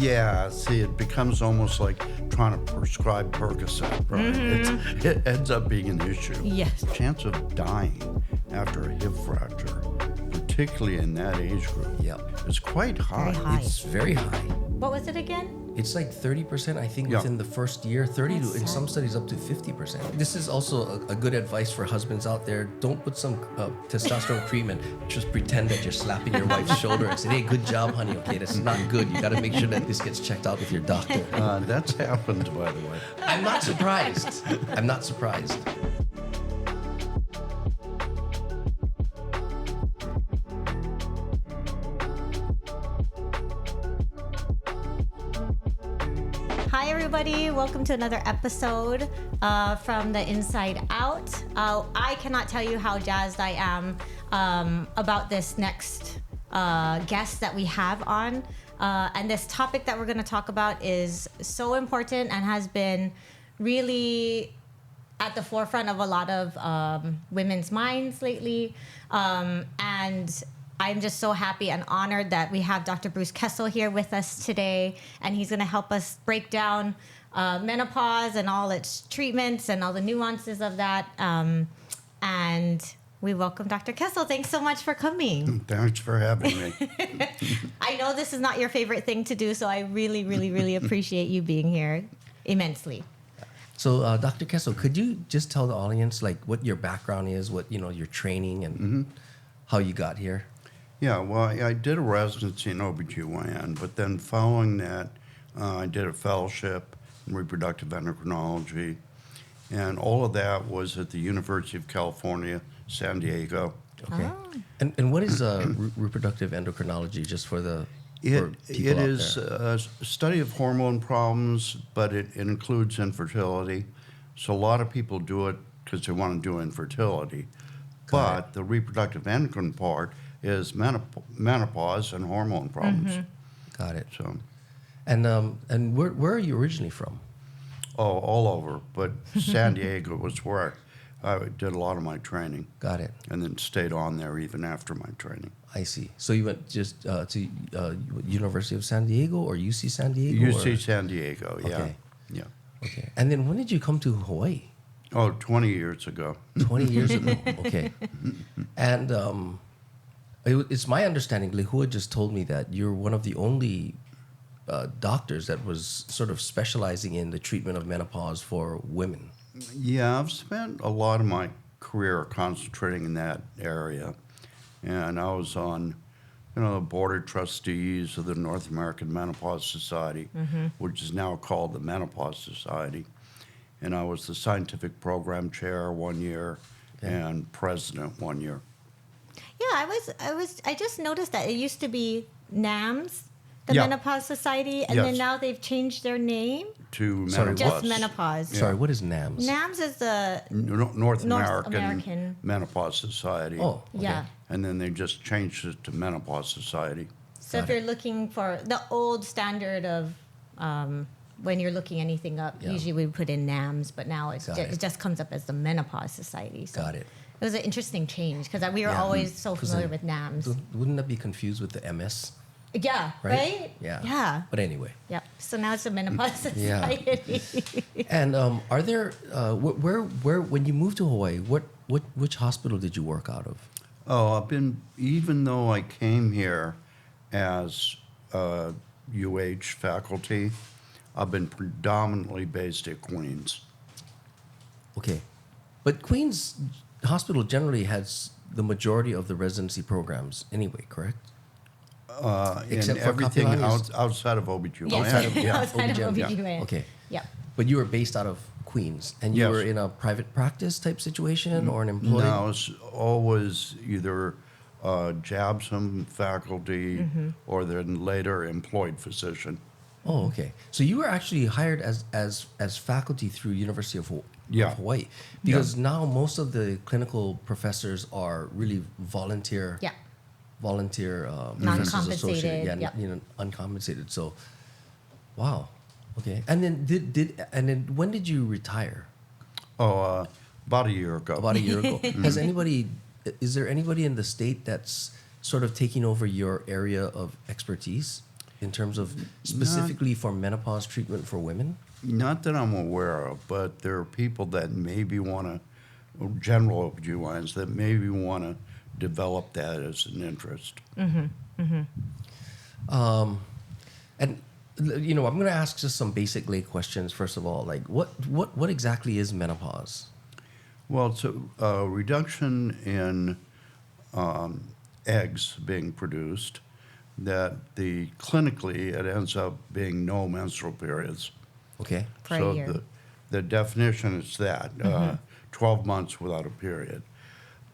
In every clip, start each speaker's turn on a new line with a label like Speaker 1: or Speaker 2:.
Speaker 1: Yeah, see, it becomes almost like trying to prescribe Percocet, right? It ends up being an issue.
Speaker 2: Yes.
Speaker 1: Chance of dying after a hip fracture, particularly in that age group, is quite high.
Speaker 2: Very high.
Speaker 3: It's very high.
Speaker 2: What was it again?
Speaker 3: It's like 30%, I think,
Speaker 1: Yeah.
Speaker 3: within the first year, 30
Speaker 2: That's
Speaker 3: to, in some
Speaker 2: sad.
Speaker 3: studies, up to 50%. This is also a good advice for husbands out there. Don't put some testosterone cream and just pretend that you're slapping your wife's shoulder and say, hey, good job, honey. Okay, that's not good. You got to make sure that this gets checked out with your doctor.
Speaker 1: That's happened, by the way.
Speaker 3: I'm not surprised. I'm not surprised.
Speaker 2: Hi, everybody. Welcome to another episode from the Inside Out. I cannot tell you how jazzed I am about this next guest that we have on. And this topic that we're going to talk about is so important and has been really at the forefront of a lot of women's minds lately. And I'm just so happy and honored that we have Dr. Bruce Kessel here with us today, and he's going to help us break down menopause and all its treatments and all the nuances of that. And we welcome Dr. Kessel. Thanks so much for coming.
Speaker 1: Thanks for having me.
Speaker 2: I know this is not your favorite thing to do, so I really, really, really appreciate you being here immensely.
Speaker 3: So, Dr. Kessel, could you just tell the audience like what your background is, what your training, and how you got here?
Speaker 1: Yeah, well, I did a residency in OBGYN, but then following that, I did a fellowship in reproductive endocrinology, and all of that was at the University of California, San Diego.
Speaker 3: Okay.
Speaker 2: Oh.
Speaker 3: And what is reproductive endocrinology, just for the for
Speaker 1: It
Speaker 3: people out
Speaker 1: is
Speaker 3: there?
Speaker 1: a study of hormone problems, but it includes infertility. So a lot of people do it because they want to do infertility. But the reproductive endocrine part is menopause and hormone problems.
Speaker 3: Got it.
Speaker 1: So,
Speaker 3: And where are you originally from?
Speaker 1: all over. But San Diego was where I did a lot of my training,
Speaker 3: Got it.
Speaker 1: and then stayed on there even after my training.
Speaker 3: I see. So you went just to University of San Diego or UC San Diego?
Speaker 1: UC
Speaker 3: or?
Speaker 1: San Diego, yeah.
Speaker 3: Okay.
Speaker 1: Yeah.
Speaker 3: Okay. And then when did you come to Hawaii?
Speaker 1: Oh, 20 years ago.
Speaker 3: 20 years ago. Okay. And it's my understanding, Lehua just told me that you're one of the only doctors that was sort of specializing in the treatment of menopause for women.
Speaker 1: Yeah, I've spent a lot of my career concentrating in that area. And I was on, the board of trustees of the North American Menopause Society, which is now called the Menopause Society. And I was the scientific program chair 1 year and president 1 year.
Speaker 2: Yeah, I just noticed that it used to be NAMS, the
Speaker 1: Yeah.
Speaker 2: Menopause Society, and then
Speaker 1: Yes.
Speaker 2: now they've changed their name.
Speaker 1: To
Speaker 3: Sorry,
Speaker 1: menopause.
Speaker 2: Just menopause.
Speaker 3: Sorry, what is NAMS?
Speaker 2: NAMS is the
Speaker 1: North American,
Speaker 2: American.
Speaker 1: Menopause Society.
Speaker 3: Oh, okay.
Speaker 2: yeah.
Speaker 1: And then they just changed it to Menopause Society.
Speaker 2: So if you're looking for the old standard of when you're looking anything up,
Speaker 3: Yeah.
Speaker 2: usually we put in NAMS, but now
Speaker 3: Got
Speaker 2: it
Speaker 3: it.
Speaker 2: just comes up as the Menopause Society. So
Speaker 3: Got it.
Speaker 2: It was an interesting change because we were
Speaker 3: Yeah.
Speaker 2: always so
Speaker 3: 'Cause
Speaker 2: familiar
Speaker 3: then-
Speaker 2: with NAMS.
Speaker 3: Wouldn't that be confused with the MS?
Speaker 2: Yeah, right?
Speaker 3: Yeah.
Speaker 2: Yeah.
Speaker 3: But anyway.
Speaker 2: Yep. So now it's the Menopause
Speaker 3: Yeah.
Speaker 2: Society.
Speaker 3: And are there where when you moved to Hawaii, which hospital did you work out of?
Speaker 1: Oh, even though I came here as UH faculty, I've been predominantly based at Queens.
Speaker 3: Okay, but Queens Hospital generally has the majority of the residency programs anyway, correct? Except
Speaker 1: And
Speaker 3: for
Speaker 1: everything
Speaker 3: Kapi'olani's-
Speaker 1: outside of OBGYN.
Speaker 2: Yes.
Speaker 3: Yeah.
Speaker 2: Outside of
Speaker 3: OBGYN,
Speaker 2: OBGYN.
Speaker 3: Okay,
Speaker 2: Yep.
Speaker 3: but you were based out of Queens, and you
Speaker 1: Yes.
Speaker 3: were in a private practice type situation or an employee?
Speaker 1: No, it's always either JABSOM faculty or then later employed physician.
Speaker 3: Oh, okay. So you were actually hired as faculty through University of
Speaker 1: Yeah.
Speaker 3: Hawaii, because now most of the clinical professors are really volunteer.
Speaker 2: Yeah.
Speaker 3: Volunteer
Speaker 2: Non-compensated,
Speaker 3: professors associated,
Speaker 2: yep.
Speaker 3: Uncompensated. So, wow, okay. And then when did you retire?
Speaker 1: Oh, about a year ago.
Speaker 3: About a year ago. Is there anybody in the state that's sort of taking over your area of expertise in terms of specifically for menopause treatment for women?
Speaker 1: Not that I'm aware of, but there are people that maybe want to, general OBGYNs, that maybe want to develop that as an interest.
Speaker 3: And you know, I'm going to ask just some basic lay questions first of all. Like, what exactly is menopause?
Speaker 1: Well, it's a reduction in eggs being produced that clinically it ends up being no menstrual periods.
Speaker 3: Okay.
Speaker 2: For a
Speaker 1: So
Speaker 2: year.
Speaker 1: the definition is that 12 months without a period.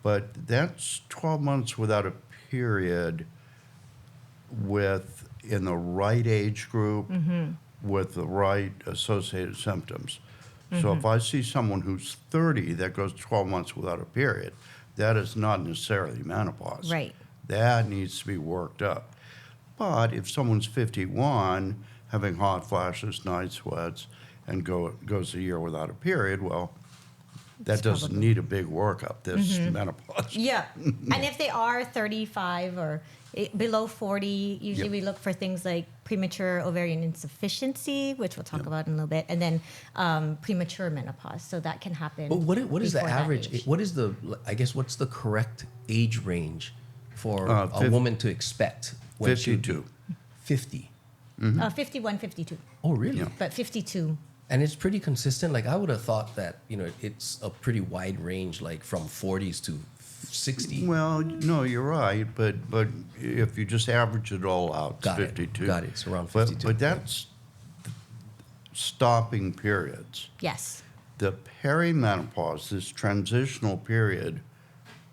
Speaker 1: But that's 12 months without a period in the right age group with the right associated symptoms. So if I see someone who's 30 that goes 12 months without a period, that is not necessarily menopause.
Speaker 2: Right.
Speaker 1: That needs to be worked up. But if someone's 51, having hot flashes, night sweats, and goes a year without a period, well, that
Speaker 2: It's
Speaker 1: doesn't
Speaker 2: probably-
Speaker 1: need a big workup. This menopause.
Speaker 2: Yeah. And if they are 35 or below 40, usually
Speaker 1: Yep.
Speaker 2: we look for things like premature ovarian insufficiency, which we'll talk about in a little bit, and then premature menopause. So that can happen.
Speaker 3: But what is the
Speaker 2: before that
Speaker 3: average?
Speaker 2: age.
Speaker 3: What is the, I guess, what's the correct age range for a
Speaker 1: Fif-
Speaker 3: woman to expect? When she would be
Speaker 1: 52.
Speaker 3: 50.
Speaker 2: 51, 52.
Speaker 3: Oh, really?
Speaker 1: Yeah.
Speaker 2: But 52.
Speaker 3: And it's pretty consistent. Like I would have thought that, you know, it's a pretty wide range, like from 40s to 60.
Speaker 1: Well, no, you're right, but if you just average it all out, it's
Speaker 3: Got it.
Speaker 1: 52.
Speaker 3: Got it. It's around
Speaker 1: But
Speaker 3: 52.
Speaker 1: that's stopping periods.
Speaker 2: Yes.
Speaker 1: The perimenopause, this transitional period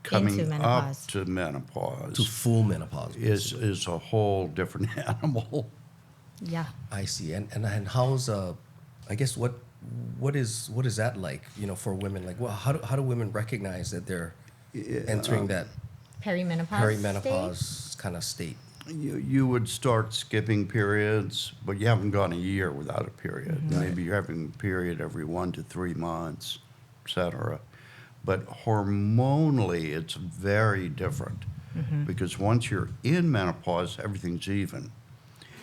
Speaker 1: coming
Speaker 2: Into
Speaker 1: up
Speaker 2: menopause.
Speaker 1: to menopause,
Speaker 3: to full menopause.
Speaker 1: is a whole different animal.
Speaker 2: Yeah.
Speaker 3: I see. And how's I guess what is that like? You know, for women, like, well, how do women recognize that they're entering that
Speaker 2: Perimenopause.
Speaker 3: perimenopause kind of state?
Speaker 1: You would start skipping periods, but you haven't gone a year without a period. Maybe you're having a period every 1 to 3 months, et cetera. But hormonally, it's very different because once you're in menopause, everything's even.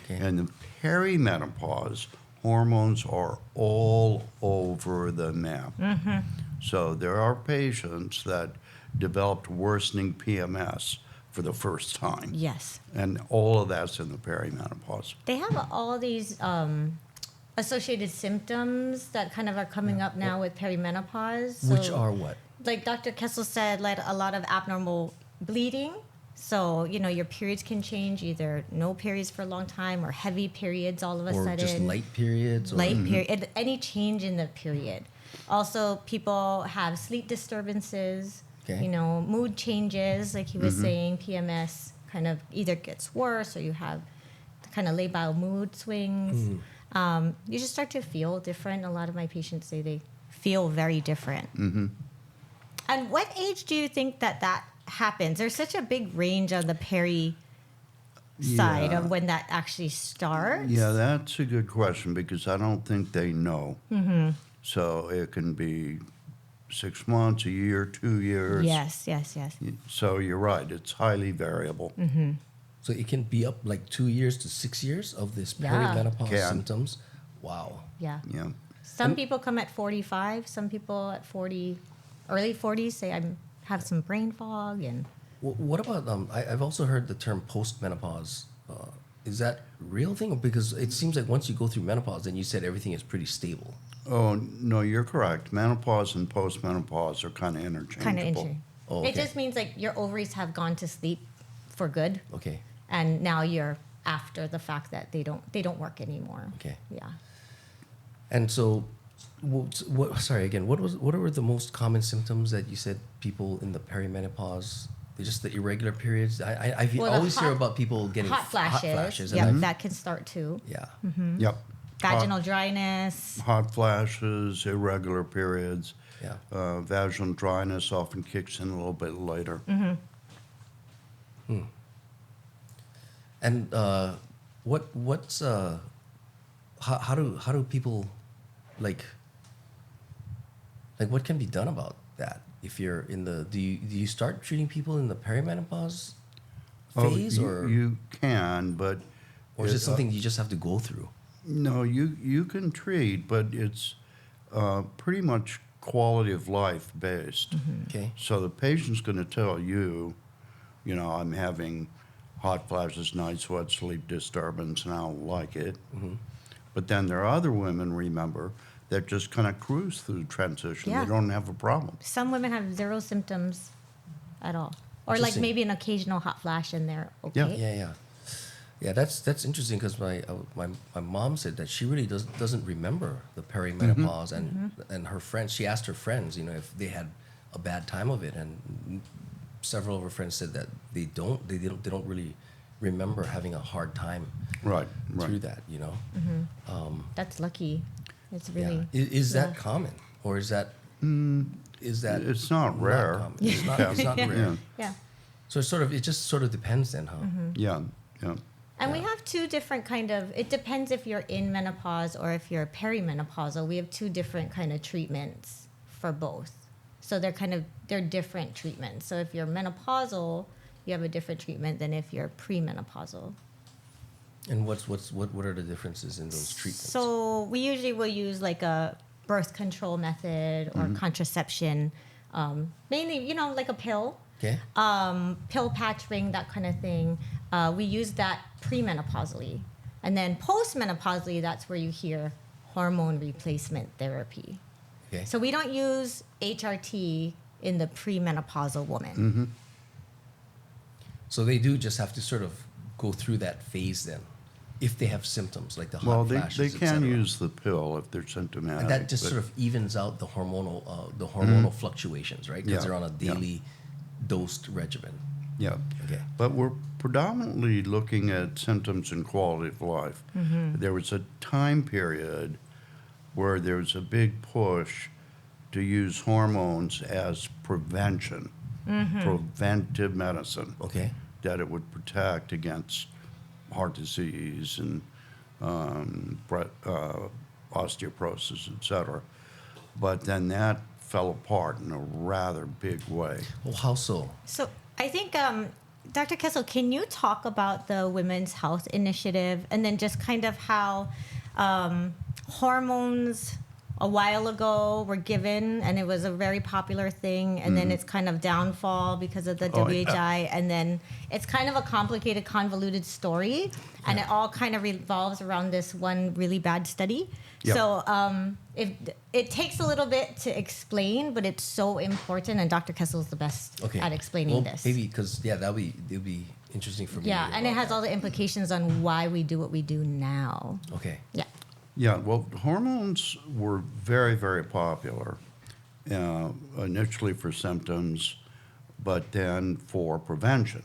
Speaker 3: Okay.
Speaker 1: And in perimenopause, hormones are all over the map. So there are patients that developed worsening PMS for the first time.
Speaker 2: Yes.
Speaker 1: And all of that's in the perimenopause.
Speaker 2: They have all these associated symptoms that kind of are coming up now with perimenopause. So,
Speaker 3: Which are what?
Speaker 2: like Dr. Kessel said, like a lot of abnormal bleeding. So, you know, your periods can change, either no periods for a long time or heavy periods all of a
Speaker 3: Or
Speaker 2: sudden.
Speaker 3: just light periods? Or,
Speaker 2: Light period, any change in the period. Also, people have sleep disturbances,
Speaker 3: Okay.
Speaker 2: you know, mood changes, like he was saying, PMS kind of either gets worse or you have kind of labile mood swings. You just start to feel different. A lot of my patients say they feel very different. And what age do you think that happens? There's such a big range on the peri side
Speaker 1: Yeah.
Speaker 2: of when that actually starts.
Speaker 1: Yeah, that's a good question because I don't think they know. So it can be 6 months, a year, 2 years.
Speaker 2: Yes.
Speaker 1: So you're right, it's highly variable.
Speaker 3: So it can be up like 2 years to 6 years of this
Speaker 2: Yeah.
Speaker 3: perimenopause
Speaker 1: Can.
Speaker 3: symptoms. Wow.
Speaker 2: Yeah.
Speaker 1: Yeah.
Speaker 2: Some people come at 45. Some people at 40, early 40s say I have some brain fog and
Speaker 3: What about I've also heard the term postmenopause. Is that real thing? Because it seems like once you go through menopause, then you said everything is pretty stable.
Speaker 1: Oh, no, you're correct. Menopause and postmenopause are kind of interchangeable.
Speaker 2: kind of interesting.
Speaker 3: Oh,
Speaker 2: It
Speaker 3: okay.
Speaker 2: just means like your ovaries have gone to sleep for good,
Speaker 3: Okay.
Speaker 2: and now you're after the fact that they don't work anymore.
Speaker 3: Okay.
Speaker 2: Yeah.
Speaker 3: And so, sorry again. What were the most common symptoms that you said people in the perimenopause? They're just the irregular periods. I
Speaker 2: Well, the
Speaker 3: always hear
Speaker 2: hot-
Speaker 3: about people getting
Speaker 2: Hot flashes.
Speaker 3: and
Speaker 2: Yeah,
Speaker 3: I've-
Speaker 2: that can start too.
Speaker 3: yeah.
Speaker 1: Yep.
Speaker 2: Vaginal dryness.
Speaker 1: Hot flashes, irregular periods.
Speaker 3: Yeah.
Speaker 1: Vaginal dryness often kicks in a little bit later.
Speaker 3: And what's how do people like what can be done about that if you're in the do you start treating people in the perimenopause phase
Speaker 1: you,
Speaker 3: or
Speaker 1: you can, but
Speaker 3: Or is it something you just have to go through?
Speaker 1: No, you can treat, but it's pretty much quality of life based.
Speaker 3: Okay.
Speaker 1: So the patient's going to tell you, I'm having hot flashes, night sweats, sleep disturbance, and I don't like it. But then there are other women, remember, that just kind of cruise through the transition.
Speaker 2: Yeah.
Speaker 1: They don't have a problem.
Speaker 2: Some women have zero symptoms at all. Or like
Speaker 3: Interesting.
Speaker 2: maybe an occasional hot flash and they're okay.
Speaker 3: Yeah, that's interesting because my mom said that she really doesn't remember the perimenopause and her friends. She asked her friends, if they had a bad time of it, and several of her friends said that they don't really remember having a hard time
Speaker 1: Right.
Speaker 3: through that.
Speaker 2: That's lucky. It's really.
Speaker 3: Yeah. Is that common, or is that
Speaker 1: It's not rare.
Speaker 3: common? It's not
Speaker 2: Yeah.
Speaker 3: rare.
Speaker 2: Yeah.
Speaker 3: So it just sort of depends then, huh?
Speaker 1: Yeah.
Speaker 2: And we have two different it depends if you're in menopause or if you're perimenopausal. We have two different kind of treatments for both. So they're different treatments. So if you're menopausal, you have a different treatment than if you're premenopausal.
Speaker 3: And what are the differences in those treatments?
Speaker 2: So we usually will use like a birth control method or contraception, mainly, like a pill.
Speaker 3: Okay.
Speaker 2: Pill patch ring, that kind of thing. We use that premenopausally. And then postmenopausally, that's where you hear hormone replacement therapy.
Speaker 3: Okay.
Speaker 2: So we don't use HRT in the premenopausal woman.
Speaker 3: So they do just have to sort of go through that phase then, if they have symptoms like the hot
Speaker 1: Well,
Speaker 3: flashes,
Speaker 1: they
Speaker 3: et
Speaker 1: can
Speaker 3: cetera.
Speaker 1: use the pill if they're symptomatic.
Speaker 3: And that just
Speaker 1: but-
Speaker 3: sort of evens out the hormonal fluctuations, right? Because
Speaker 1: Yeah,
Speaker 3: they're on a daily dosed regimen.
Speaker 1: Yeah.
Speaker 3: Okay.
Speaker 1: But we're predominantly looking at symptoms and quality of life. There was a time period where there was a big push to use hormones as prevention, preventive medicine,
Speaker 3: Okay.
Speaker 1: that it would protect against heart disease and osteoporosis, et cetera. But then that fell apart in a rather big way.
Speaker 3: Well, how so?
Speaker 2: So I think, Dr. Kessel, can you talk about the Women's Health Initiative and then just kind of how hormones a while ago were given and it was a very popular thing and then it's kind of downfall because of the WHI and then it's kind of a complicated, convoluted story and it all kind of revolves around this one really bad study.
Speaker 1: Yeah.
Speaker 2: So it takes a little bit to explain, but it's so important and Dr. Kessel is the best
Speaker 3: Okay.
Speaker 2: at explaining
Speaker 3: well,
Speaker 2: this.
Speaker 3: Maybe because it'll be interesting for me.
Speaker 2: Yeah,
Speaker 3: to
Speaker 2: and
Speaker 3: hear
Speaker 2: it has
Speaker 3: about
Speaker 2: all the implications on why we do what we do now.
Speaker 3: that. Okay.
Speaker 2: Yeah.
Speaker 1: Yeah, well, hormones were very, very popular initially for symptoms, but then for prevention.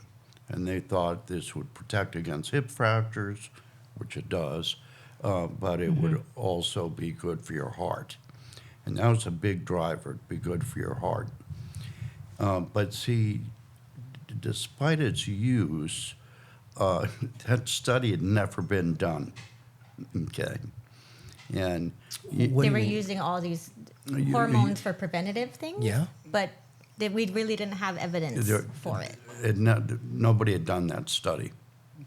Speaker 1: And they thought this would protect against hip fractures, which it does, but it would also be good for your heart. And that was a big driver, to be good for your heart. But see, despite its use, that study had never been done. Okay. And
Speaker 3: What do
Speaker 2: They
Speaker 3: you
Speaker 2: were
Speaker 3: mean?
Speaker 2: using all these
Speaker 1: You-
Speaker 2: hormones for preventative things.
Speaker 3: Yeah.
Speaker 2: But we really didn't have evidence
Speaker 1: There-
Speaker 2: for it.
Speaker 1: nobody had done that study.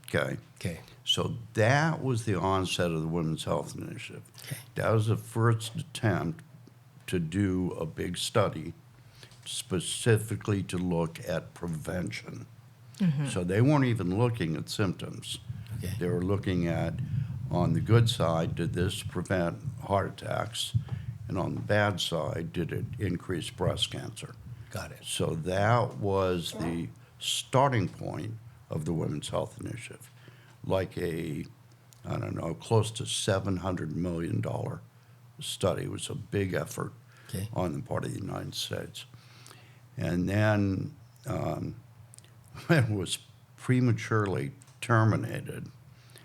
Speaker 1: Okay.
Speaker 3: Okay.
Speaker 1: So that was the onset of the Women's Health Initiative.
Speaker 3: Okay.
Speaker 1: That was the first attempt to do a big study specifically to look at prevention. So they weren't even looking at symptoms.
Speaker 3: Okay.
Speaker 1: They were looking at, on the good side, did this prevent heart attacks? And on the bad side, did it increase breast cancer?
Speaker 3: Got it.
Speaker 1: So that was the starting point of the Women's Health Initiative, like close to $700 million study. It was a big effort
Speaker 3: Okay.
Speaker 1: on the part of the United States. And then when it was prematurely terminated,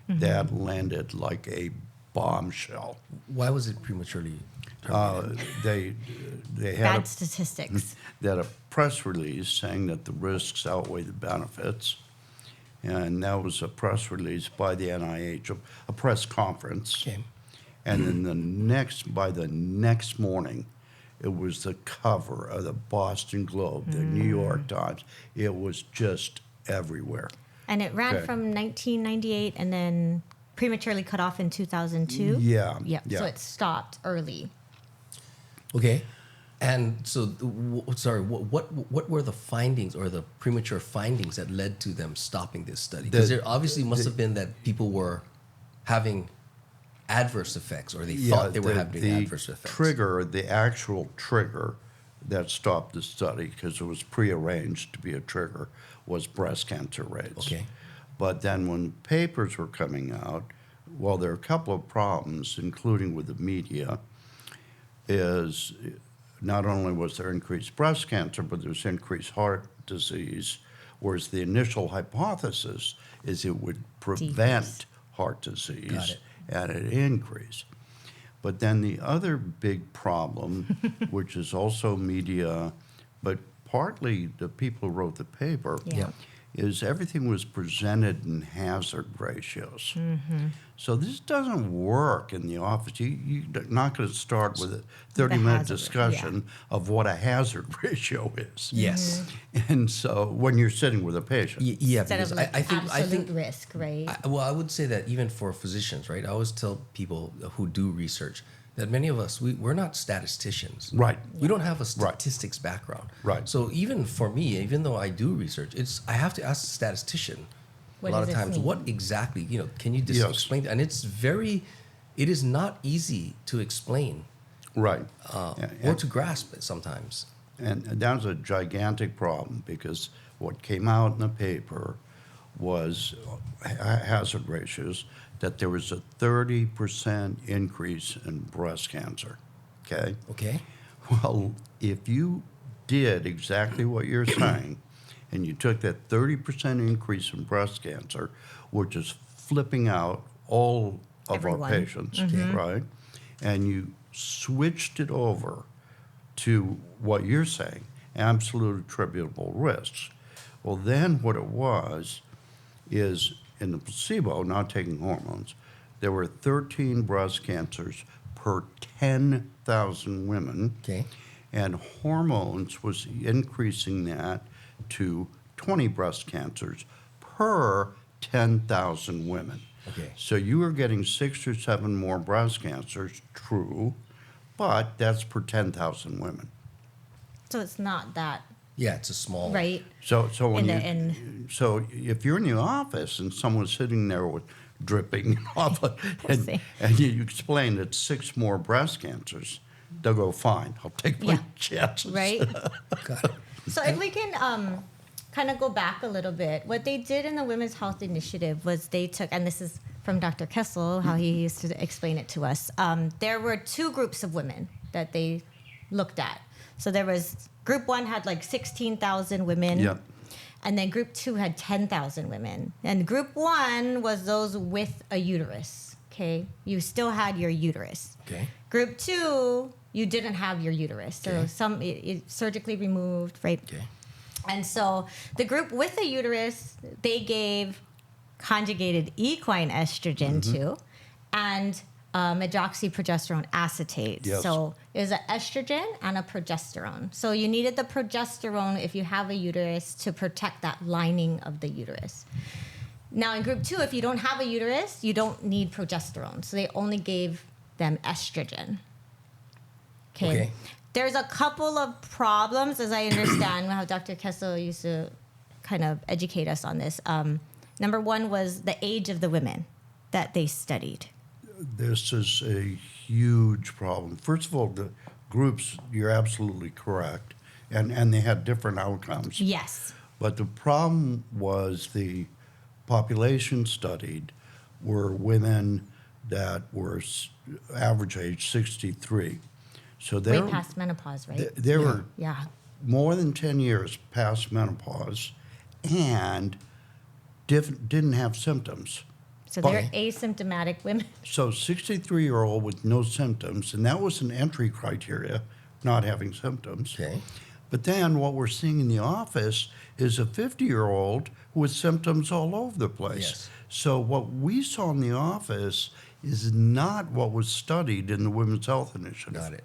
Speaker 1: that landed like a bombshell.
Speaker 3: Why was it prematurely terminated?
Speaker 1: They had
Speaker 2: Bad statistics.
Speaker 1: they had a press release saying that the risks outweigh the benefits. And that was a press release by the NIH, a press conference.
Speaker 3: Okay.
Speaker 1: And then by the next morning, it was the cover of the Boston Globe, the New York Times. It was just everywhere.
Speaker 2: And it ran
Speaker 1: Okay.
Speaker 2: from 1998 and then prematurely cut off in 2002.
Speaker 1: Yeah.
Speaker 2: Yep. So it stopped early.
Speaker 3: Okay. And so, what were the findings or the premature findings that led to them stopping this study? Because there obviously must have been that people were having adverse effects, or they thought they were having adverse effects.
Speaker 1: The actual trigger that stopped the study, because it was prearranged to be a trigger, was breast cancer rates.
Speaker 3: Okay.
Speaker 1: But then when papers were coming out, well, there are a couple of problems, including with the media, is not only was there increased breast cancer, but there was increased heart disease, whereas the initial hypothesis is it would prevent
Speaker 2: Decrease.
Speaker 1: heart disease
Speaker 3: Got it.
Speaker 1: at an increase. But then the other big problem, which is also media, but partly the people who wrote the paper,
Speaker 2: Yeah.
Speaker 1: is everything was presented in hazard ratios. So this doesn't work in the office. You're not going to start with a 30-minute
Speaker 2: hazard,
Speaker 1: discussion of what a hazard ratio is.
Speaker 3: Yes.
Speaker 1: And so when you're sitting with a patient.
Speaker 3: Yeah,
Speaker 2: Instead
Speaker 3: because
Speaker 2: of like
Speaker 3: I
Speaker 2: absolute
Speaker 3: think
Speaker 2: risk, right?
Speaker 3: I would say that even for physicians, right? I always tell people who do research that many of us, we're not statisticians.
Speaker 1: Right.
Speaker 3: We don't have a statistics background.
Speaker 1: Right.
Speaker 3: So even for me, even though I do research, I have to ask the statistician
Speaker 2: What
Speaker 3: a lot
Speaker 2: does
Speaker 3: of
Speaker 2: this
Speaker 3: times,
Speaker 2: mean?
Speaker 3: what exactly, can you just
Speaker 1: Yes.
Speaker 3: explain? And it is not easy to explain
Speaker 1: Right.
Speaker 3: or to grasp it sometimes.
Speaker 1: And that was a gigantic problem, because what came out in the paper was hazard ratios, that there was a 30% increase in breast cancer. Okay?
Speaker 3: Okay.
Speaker 1: Well, if you did exactly what you're saying, and you took that 30% increase in breast cancer, which is flipping out all of
Speaker 2: Everyone.
Speaker 1: our patients, right? And you switched it over to what you're saying, absolute attributable risks. Well, then what it was is in the placebo, not taking hormones, there were 13 breast cancers per 10,000 women.
Speaker 3: Okay.
Speaker 1: And hormones was increasing that to 20 breast cancers per 10,000 women.
Speaker 3: Okay.
Speaker 1: So you were getting 6 or 7 more breast cancers, true, but that's per 10,000 women.
Speaker 2: So it's not that,
Speaker 3: Yeah, it's a small.
Speaker 2: right?
Speaker 1: So when
Speaker 2: In the
Speaker 1: so if you're in the office and someone's sitting there with dripping off,
Speaker 2: see.
Speaker 1: and you explain that 6 more breast cancers, they'll go, fine, I'll take my
Speaker 2: Yeah.
Speaker 1: chances.
Speaker 2: Right?
Speaker 3: Got it.
Speaker 2: So if we can kind of go back a little bit, what they did in the Women's Health Initiative was they took, and this is from Dr. Kessel, how he used to explain it to us. There were 2 groups of women that they looked at. So there was group 1 had like 16,000 women.
Speaker 1: Yep.
Speaker 2: And then group 2 had 10,000 women. And group 1 was those with a uterus. Okay. You still had your uterus.
Speaker 3: Okay.
Speaker 2: Group 2, you didn't have your uterus. So
Speaker 3: Okay.
Speaker 2: it surgically removed, right?
Speaker 3: Okay.
Speaker 2: And so the group with the uterus, they gave conjugated equine estrogen to, and medroxyprogesterone acetate.
Speaker 1: Yes.
Speaker 2: So it was an estrogen and a progesterone. So you needed the progesterone if you have a uterus to protect that lining of the uterus. Now in group 2, if you don't have a uterus, you don't need progesterone. So they only gave them estrogen.
Speaker 3: Okay.
Speaker 2: There's a couple of problems, as I understand how Dr. Kessel used to kind of educate us on this. Number 1 was the age of the women that they studied.
Speaker 1: This is a huge problem. First of all, the groups, you're absolutely correct, and they had different outcomes.
Speaker 2: Yes.
Speaker 1: But the problem was the population studied were women that were average age 63. So they
Speaker 2: Way past menopause, right?
Speaker 1: they were
Speaker 2: Yeah.
Speaker 1: more than 10 years past menopause and didn't have symptoms.
Speaker 2: So they're
Speaker 3: Okay.
Speaker 2: asymptomatic women.
Speaker 1: So 63-year-old with no symptoms, and that was an entry criteria, not having symptoms.
Speaker 3: Okay.
Speaker 1: But then what we're seeing in the office is a 50-year-old with symptoms all over the place.
Speaker 3: Yes.
Speaker 1: So what we saw in the office is not what was studied in the Women's Health Initiative.
Speaker 3: Got it.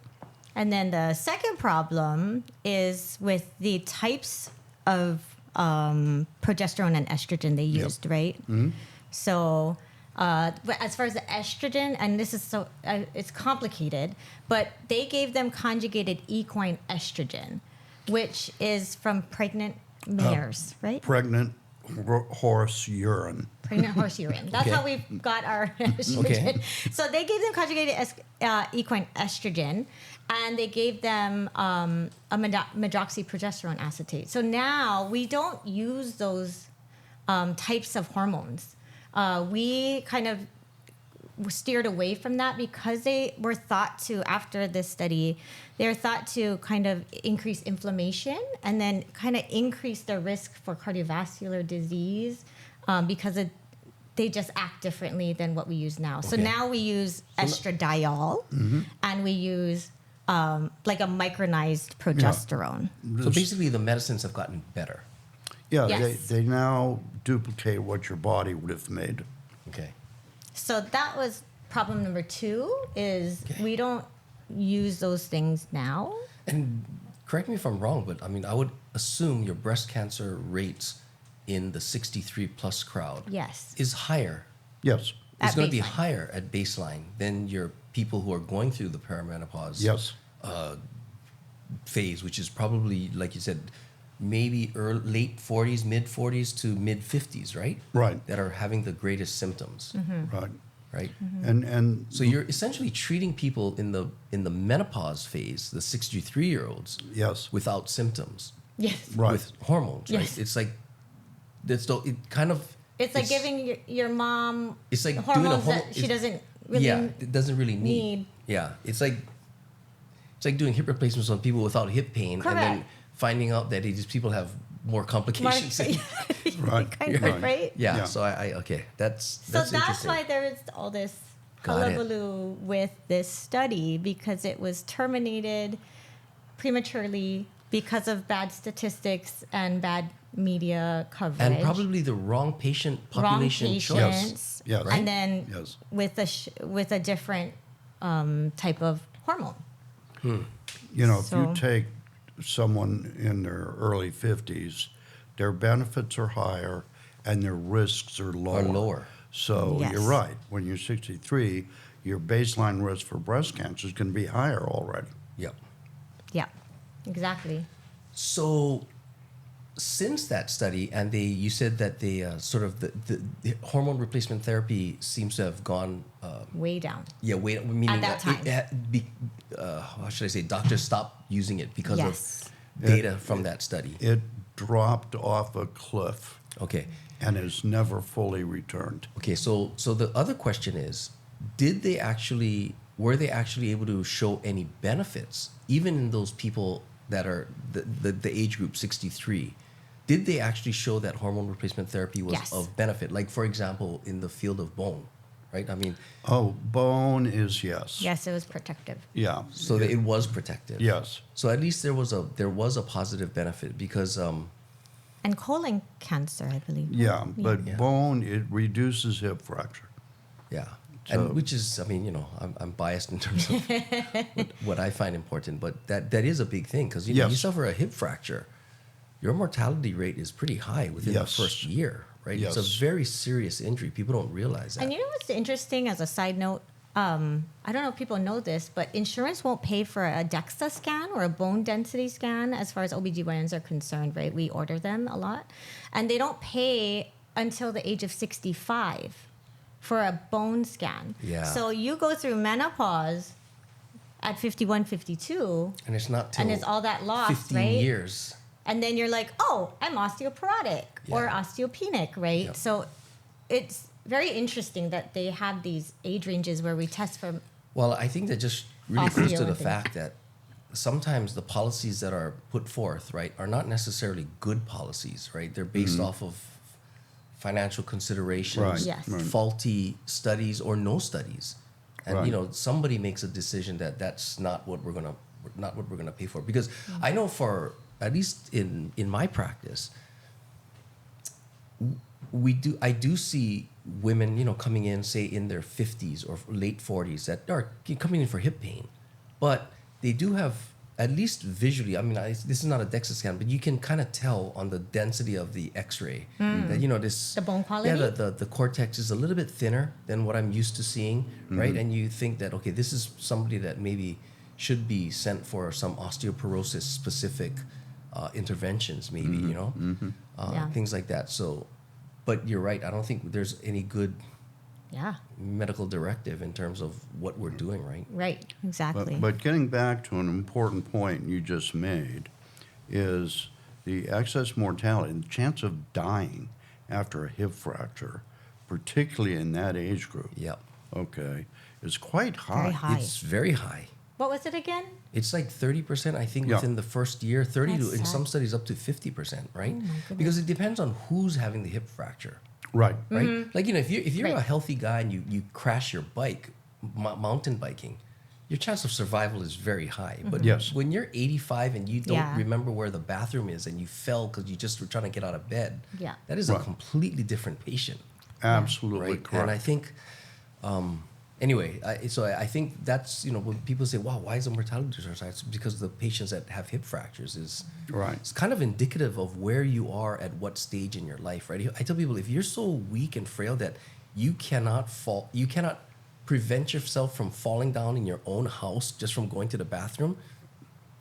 Speaker 2: And then the second problem is with the types of progesterone and estrogen they used, right? So, but as far as the estrogen, and this is so, it's complicated, but they gave them conjugated equine estrogen, which is from pregnant mares, right?
Speaker 1: Pregnant horse urine.
Speaker 2: Pregnant horse urine. That's
Speaker 3: Okay.
Speaker 2: how we got our estrogen.
Speaker 3: Okay.
Speaker 2: So they gave them conjugated equine estrogen, and they gave them a medroxyprogesterone acetate. So now we don't use those types of hormones. We kind of steered away from that because they were thought to, after this study, they're thought to kind of increase inflammation and then kind of increase the risk for cardiovascular disease because they just act differently than what we use now. So
Speaker 3: Okay.
Speaker 2: now we use estradiol and we use like a micronized progesterone.
Speaker 3: So basically, the medicines have gotten better.
Speaker 1: Yeah,
Speaker 2: Yes.
Speaker 1: they now duplicate what your body would have made.
Speaker 3: Okay.
Speaker 2: So that was problem number 2 is
Speaker 3: Okay.
Speaker 2: we don't use those things now.
Speaker 3: And correct me if I'm wrong, but I mean, I would assume your breast cancer rates in the 63 plus crowd
Speaker 2: Yes.
Speaker 3: is higher.
Speaker 1: Yes,
Speaker 3: It's
Speaker 2: At
Speaker 3: going to be
Speaker 2: baseline.
Speaker 3: higher at baseline than your people who are going through the perimenopause
Speaker 1: yes,
Speaker 3: phase, which is probably, like you said, maybe late 40s, mid 40s to mid 50s, right?
Speaker 1: Right.
Speaker 3: That are having the greatest symptoms,
Speaker 1: right.
Speaker 3: right?
Speaker 1: And
Speaker 3: So you're essentially treating people in the menopause phase, the 63-year-olds,
Speaker 1: yes,
Speaker 3: without symptoms,
Speaker 2: Yes.
Speaker 1: right.
Speaker 3: with hormones, right?
Speaker 2: Yes.
Speaker 3: It's like it kind of
Speaker 2: It's like giving your mom
Speaker 3: it's like doing a
Speaker 2: hormones
Speaker 3: hormone.
Speaker 2: that she doesn't really
Speaker 3: it doesn't really need.
Speaker 2: need.
Speaker 3: Yeah, it's like doing hip replacements on people without hip pain, and then
Speaker 2: Correct.
Speaker 3: finding out that these people have more complications.
Speaker 1: Right.
Speaker 2: kind of, right?
Speaker 3: Yeah,
Speaker 1: Yeah.
Speaker 3: so I okay, that's
Speaker 2: So that's
Speaker 3: interesting.
Speaker 2: why there is all this
Speaker 3: Got it.
Speaker 2: hullabaloo with this study because it was terminated prematurely because of bad statistics and bad media coverage.
Speaker 3: And probably the wrong patient
Speaker 2: wrong
Speaker 3: population choice.
Speaker 2: patients,
Speaker 1: Yes.
Speaker 2: and then
Speaker 1: Yes.
Speaker 2: with a different type of hormone.
Speaker 1: You know, if
Speaker 2: So-
Speaker 1: you take someone in their early 50s, their benefits are higher and their risks are lower.
Speaker 3: lower.
Speaker 1: So
Speaker 2: Yes.
Speaker 1: you're right. When you're 63, your baseline risk for breast cancer is going to be higher already.
Speaker 3: Yep.
Speaker 2: Yeah, exactly.
Speaker 3: So since that study, and you said that they sort of the hormone replacement therapy seems to have gone.
Speaker 2: Way down.
Speaker 3: Yeah, wait. Meaning
Speaker 2: that time.
Speaker 3: how should I say? Doctors stopped using it because
Speaker 2: Yes.
Speaker 3: of data from that study.
Speaker 1: It dropped off a cliff
Speaker 3: Okay.
Speaker 1: and has never fully returned.
Speaker 3: Okay. So the other question is, were they actually able to show any benefits, even in those people that are the age group 63? Did they actually show that hormone replacement therapy was
Speaker 2: Yes.
Speaker 3: of benefit? Like, for example, in the field of bone, right? I mean,
Speaker 1: Oh, bone is yes.
Speaker 2: Yes, it was protective.
Speaker 1: Yeah.
Speaker 3: so that it was protective.
Speaker 1: Yes.
Speaker 3: So at least there was a positive benefit because
Speaker 2: And colon cancer, I believe.
Speaker 1: Yeah, but
Speaker 3: Yeah.
Speaker 1: bone, it reduces hip fracture.
Speaker 3: yeah,
Speaker 1: So-
Speaker 3: and which is, I mean, I'm biased in terms of what I find important, but that is a big thing because you
Speaker 1: Yes.
Speaker 3: suffer a hip fracture, your mortality rate is pretty high within the
Speaker 1: Yes.
Speaker 3: first year, right? It's
Speaker 1: Yes.
Speaker 3: a very serious injury. People don't realize that.
Speaker 2: And you know what's interesting as a side note? I don't know if people know this, but insurance won't pay for a DEXA scan or a bone density scan as far as OBGYNs are concerned, right? We order them a lot. And they don't pay until the age of 65 for a bone scan.
Speaker 3: Yeah.
Speaker 2: So you go through menopause at 51, 52,
Speaker 3: And it's not till
Speaker 2: and it's all that loss,
Speaker 3: 15
Speaker 2: right?
Speaker 3: years.
Speaker 2: And then you're like, oh, I'm osteoporotic or
Speaker 3: Yeah.
Speaker 2: osteopenic, right?
Speaker 3: Yep.
Speaker 2: So it's very interesting that they have these age ranges where we test for.
Speaker 3: Well, I think that just really proves to the
Speaker 2: Osteo,
Speaker 3: fact that sometimes the policies that are put forth, right, are not necessarily good policies, right? They're based off of financial considerations,
Speaker 1: Right,
Speaker 2: Yes.
Speaker 1: right.
Speaker 3: faulty studies or no studies. And
Speaker 1: Right.
Speaker 3: somebody makes a decision that that's not what we're gonna pay for. Because I know for at least in my practice, I do see women, coming in, say in their 50s or late 40s that are coming in for hip pain, but they do have at least visually, I mean, this is not a DEXA scan, but you can kind of tell on the density of the X-ray that, you know, this...
Speaker 2: The bone quality?
Speaker 3: Yeah, the cortex is a little bit thinner than what I'm used to seeing, right? And you think that, okay, this is somebody that maybe should be sent for some osteoporosis specific interventions, maybe, you know? Things like that. So, but you're right. I don't think there's any good medical directive in terms of what we're doing, right?
Speaker 2: Right, exactly.
Speaker 1: But getting back to an important point you just made is the excess mortality, the chance of dying after a hip fracture, particularly in that age group,
Speaker 3: Yep.
Speaker 1: okay, is quite high.
Speaker 2: Very high.
Speaker 3: It's very high.
Speaker 2: What was it again?
Speaker 3: It's like 30%, I think,
Speaker 1: Yeah.
Speaker 3: within the first year, 30
Speaker 2: That's
Speaker 3: to, in
Speaker 2: sad.
Speaker 3: some studies, up to 50%, right?
Speaker 2: Oh, my goodness.
Speaker 3: Because it depends on who's having the hip fracture,
Speaker 1: Right.
Speaker 3: right? Like, you know, if you're
Speaker 2: Right.
Speaker 3: a healthy guy and you crash your bike, mountain biking, your chance of survival is very high. But
Speaker 1: Yes.
Speaker 3: when you're 85 and you don't
Speaker 2: Yeah.
Speaker 3: remember where the bathroom is and you fell because you just were trying to get out of bed,
Speaker 2: Yeah.
Speaker 3: that is a
Speaker 1: Right.
Speaker 3: completely different patient.
Speaker 1: Absolutely
Speaker 3: Right.
Speaker 1: correct.
Speaker 3: And I think, anyway, I think that's, you know, when people say, wow, why is the mortality so high? It's because the patients that have hip fractures is
Speaker 1: Right.
Speaker 3: it's kind of indicative of where you are at what stage in your life, right? I tell people, if you're so weak and frail that you cannot fall, you cannot prevent yourself from falling down in your own house just from going to the bathroom,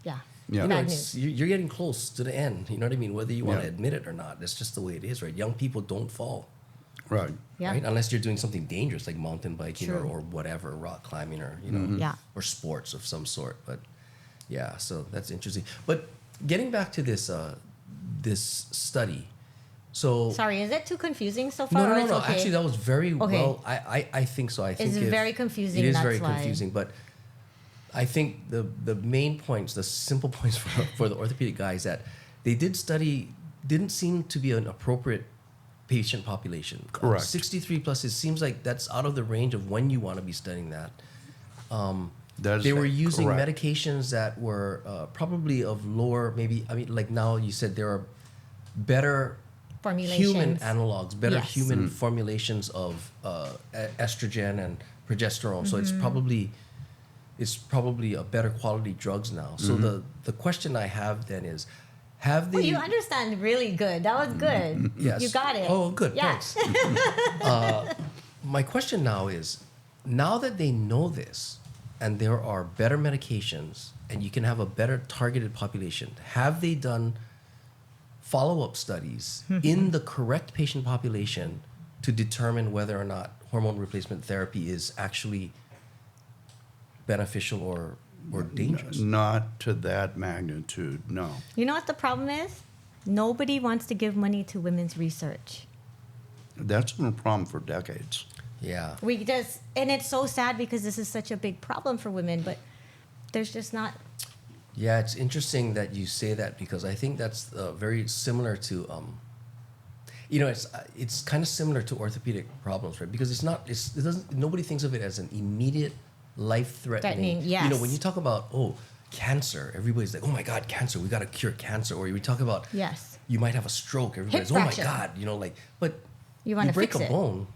Speaker 2: Yeah.
Speaker 1: Yeah.
Speaker 3: you know,
Speaker 2: Bad
Speaker 3: it's,
Speaker 2: news.
Speaker 3: you're getting close to the end. You know what I mean? Whether you want to
Speaker 1: Yeah.
Speaker 3: admit it or not, that's just the way it is, right? Young people don't fall.
Speaker 1: Right.
Speaker 2: Yeah.
Speaker 3: Right? Unless you're doing something dangerous like mountain biking
Speaker 2: True.
Speaker 3: or whatever, rock climbing or, you know,
Speaker 2: Yeah.
Speaker 3: or sports of some sort. But yeah, so that's interesting. But getting back to this this study. So
Speaker 2: Sorry, is it too confusing so far?
Speaker 3: no,
Speaker 2: or
Speaker 3: no,
Speaker 2: it's
Speaker 3: no.
Speaker 2: okay?
Speaker 3: Actually, that was very
Speaker 2: Okay.
Speaker 3: well. I think so. I think
Speaker 2: It's very confusing,
Speaker 3: It is
Speaker 2: that's
Speaker 3: very
Speaker 2: why.
Speaker 3: confusing, but I think the main points, the simple points for the orthopedic guys that they did study didn't seem to be an appropriate patient population.
Speaker 1: Correct.
Speaker 3: 63 plus. It seems like that's out of the range of when you want to be studying that.
Speaker 1: That is
Speaker 3: They were using
Speaker 1: correct.
Speaker 3: medications that were probably of lower, maybe, I mean, like now you said there are better human
Speaker 2: Formulations.
Speaker 3: analogs, better
Speaker 2: Yes.
Speaker 3: human formulations of estrogen and progesterone. So it's probably a better quality drugs now. So the question I have then is, have they...
Speaker 2: Well, you understand really good. That was good.
Speaker 3: Yes.
Speaker 2: You got it.
Speaker 3: Oh, good.
Speaker 2: Yeah.
Speaker 3: Thanks. My question now is, now that they know this, and there are better medications, and you can have a better targeted population, have they done follow-up studies in the correct patient population to determine whether or not hormone replacement therapy is actually beneficial or dangerous?
Speaker 1: Not to that magnitude, no.
Speaker 2: You know what the problem is? Nobody wants to give money to women's research.
Speaker 1: That's been a problem for decades.
Speaker 3: Yeah.
Speaker 2: We just, and it's so sad because this is such a big problem for women, but there's just not.
Speaker 3: Yeah, it's interesting that you say that because I think that's very similar to, you know, it's kind of similar to orthopedic problems, right? Because it doesn't, nobody thinks of it as an immediate life-threatening.
Speaker 2: Threatening, yes.
Speaker 3: You know, when you talk about, cancer, everybody's like, oh my God, cancer, we got to cure cancer. Or we talk about,
Speaker 2: Yes.
Speaker 3: you might have a stroke. Everybody's,
Speaker 2: Hip
Speaker 3: oh my
Speaker 2: fracture.
Speaker 3: God, you know, like, but
Speaker 2: You wanna
Speaker 3: break
Speaker 2: fix
Speaker 3: a
Speaker 2: it.
Speaker 3: bone,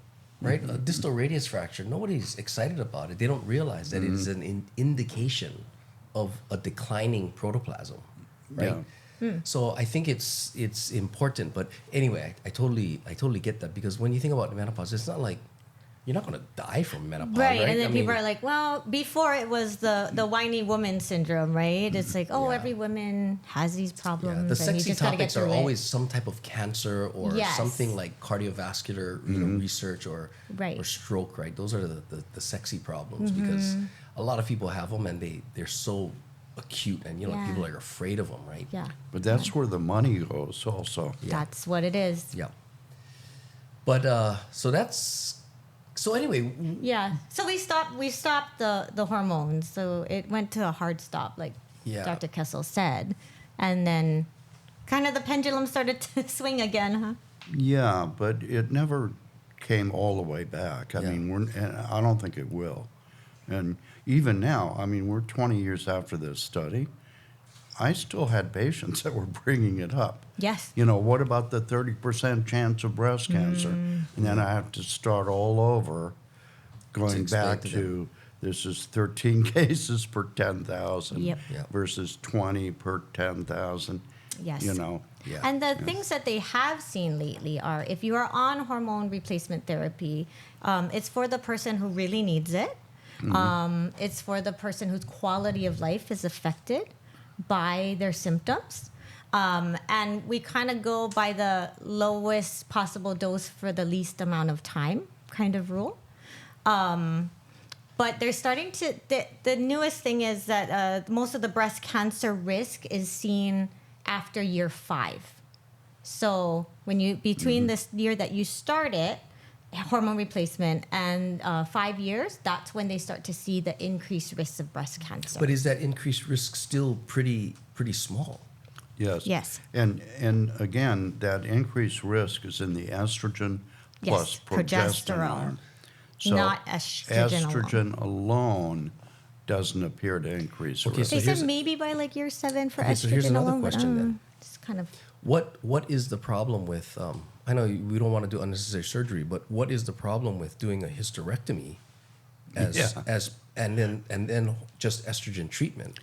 Speaker 3: right? A distal radius fracture, nobody's excited about it. They don't realize that it is an indication of a declining protoplasm, right?
Speaker 1: Yeah.
Speaker 3: So I think it's important. But anyway, I totally get that because when you think about menopause, it's not like you're not going to die from menopause, right?
Speaker 2: Right, and then
Speaker 3: I
Speaker 2: people
Speaker 3: mean,
Speaker 2: are like, well, before it was the whiny woman syndrome, right? It's like, oh,
Speaker 3: Yeah.
Speaker 2: every woman has these problems.
Speaker 3: yeah, the
Speaker 2: and you
Speaker 3: sexy
Speaker 2: just gotta get
Speaker 3: topics are
Speaker 2: through it.
Speaker 3: always some type of cancer or
Speaker 2: Yes.
Speaker 3: something like cardiovascular research or
Speaker 2: Right.
Speaker 3: or stroke, right? Those are the sexy problems because a lot of people have them and they're so acute and you know
Speaker 2: Yeah.
Speaker 3: people are afraid of them, right?
Speaker 2: Yeah,
Speaker 1: But that's where the money goes also.
Speaker 2: that's what it is.
Speaker 3: Yeah. But so anyway,
Speaker 2: Yeah. So we stopped the hormones. So it went to a hard stop, like
Speaker 3: Yeah.
Speaker 2: Dr. Kessel said. And then kind of the pendulum started to swing again, huh?
Speaker 1: Yeah, but it never came all the way back. I
Speaker 3: Yeah.
Speaker 1: mean, and I don't think it will. And even now, I mean, we're 20 years after this study. I still had patients that were bringing it up.
Speaker 2: Yes.
Speaker 1: You know, what about the 30% chance of breast cancer? And then I have to start all over, going
Speaker 3: explain
Speaker 1: back
Speaker 3: to
Speaker 1: to this is 13 cases per 10,000
Speaker 2: Yep.
Speaker 3: Yep.
Speaker 1: versus 20 per 10,000.
Speaker 2: Yes.
Speaker 1: You know,
Speaker 3: Yeah.
Speaker 2: And the things that they have seen lately are if you are on hormone replacement therapy, it's for the person who really needs it. It's for the person whose quality of life is affected by their symptoms. And we kind of go by the lowest possible dose for the least amount of time kind of rule. But they're starting to, the newest thing is that most of the breast cancer risk is seen after year 5. So when you, between this year that you start it, hormone replacement, and 5 years, that's when they start to see the increased risks of breast cancer.
Speaker 3: But is that increased risk still pretty small?
Speaker 1: yes.
Speaker 2: Yes.
Speaker 1: And again, that increased risk is in the estrogen plus
Speaker 2: Yes, progesterone.
Speaker 1: progesterone. So
Speaker 2: Not estrogen alone.
Speaker 1: estrogen alone doesn't appear to increase
Speaker 3: Okay,
Speaker 1: risk.
Speaker 3: so
Speaker 2: They
Speaker 3: here's
Speaker 2: said
Speaker 3: a-
Speaker 2: maybe by like year 7 for
Speaker 3: Okay,
Speaker 2: estrogen
Speaker 3: so here's another
Speaker 2: alone.
Speaker 3: question then.
Speaker 2: It's kind of
Speaker 3: What is the problem with? I know we don't want to do unnecessary surgery, but what is the problem with doing a hysterectomy, and then just estrogen treatment?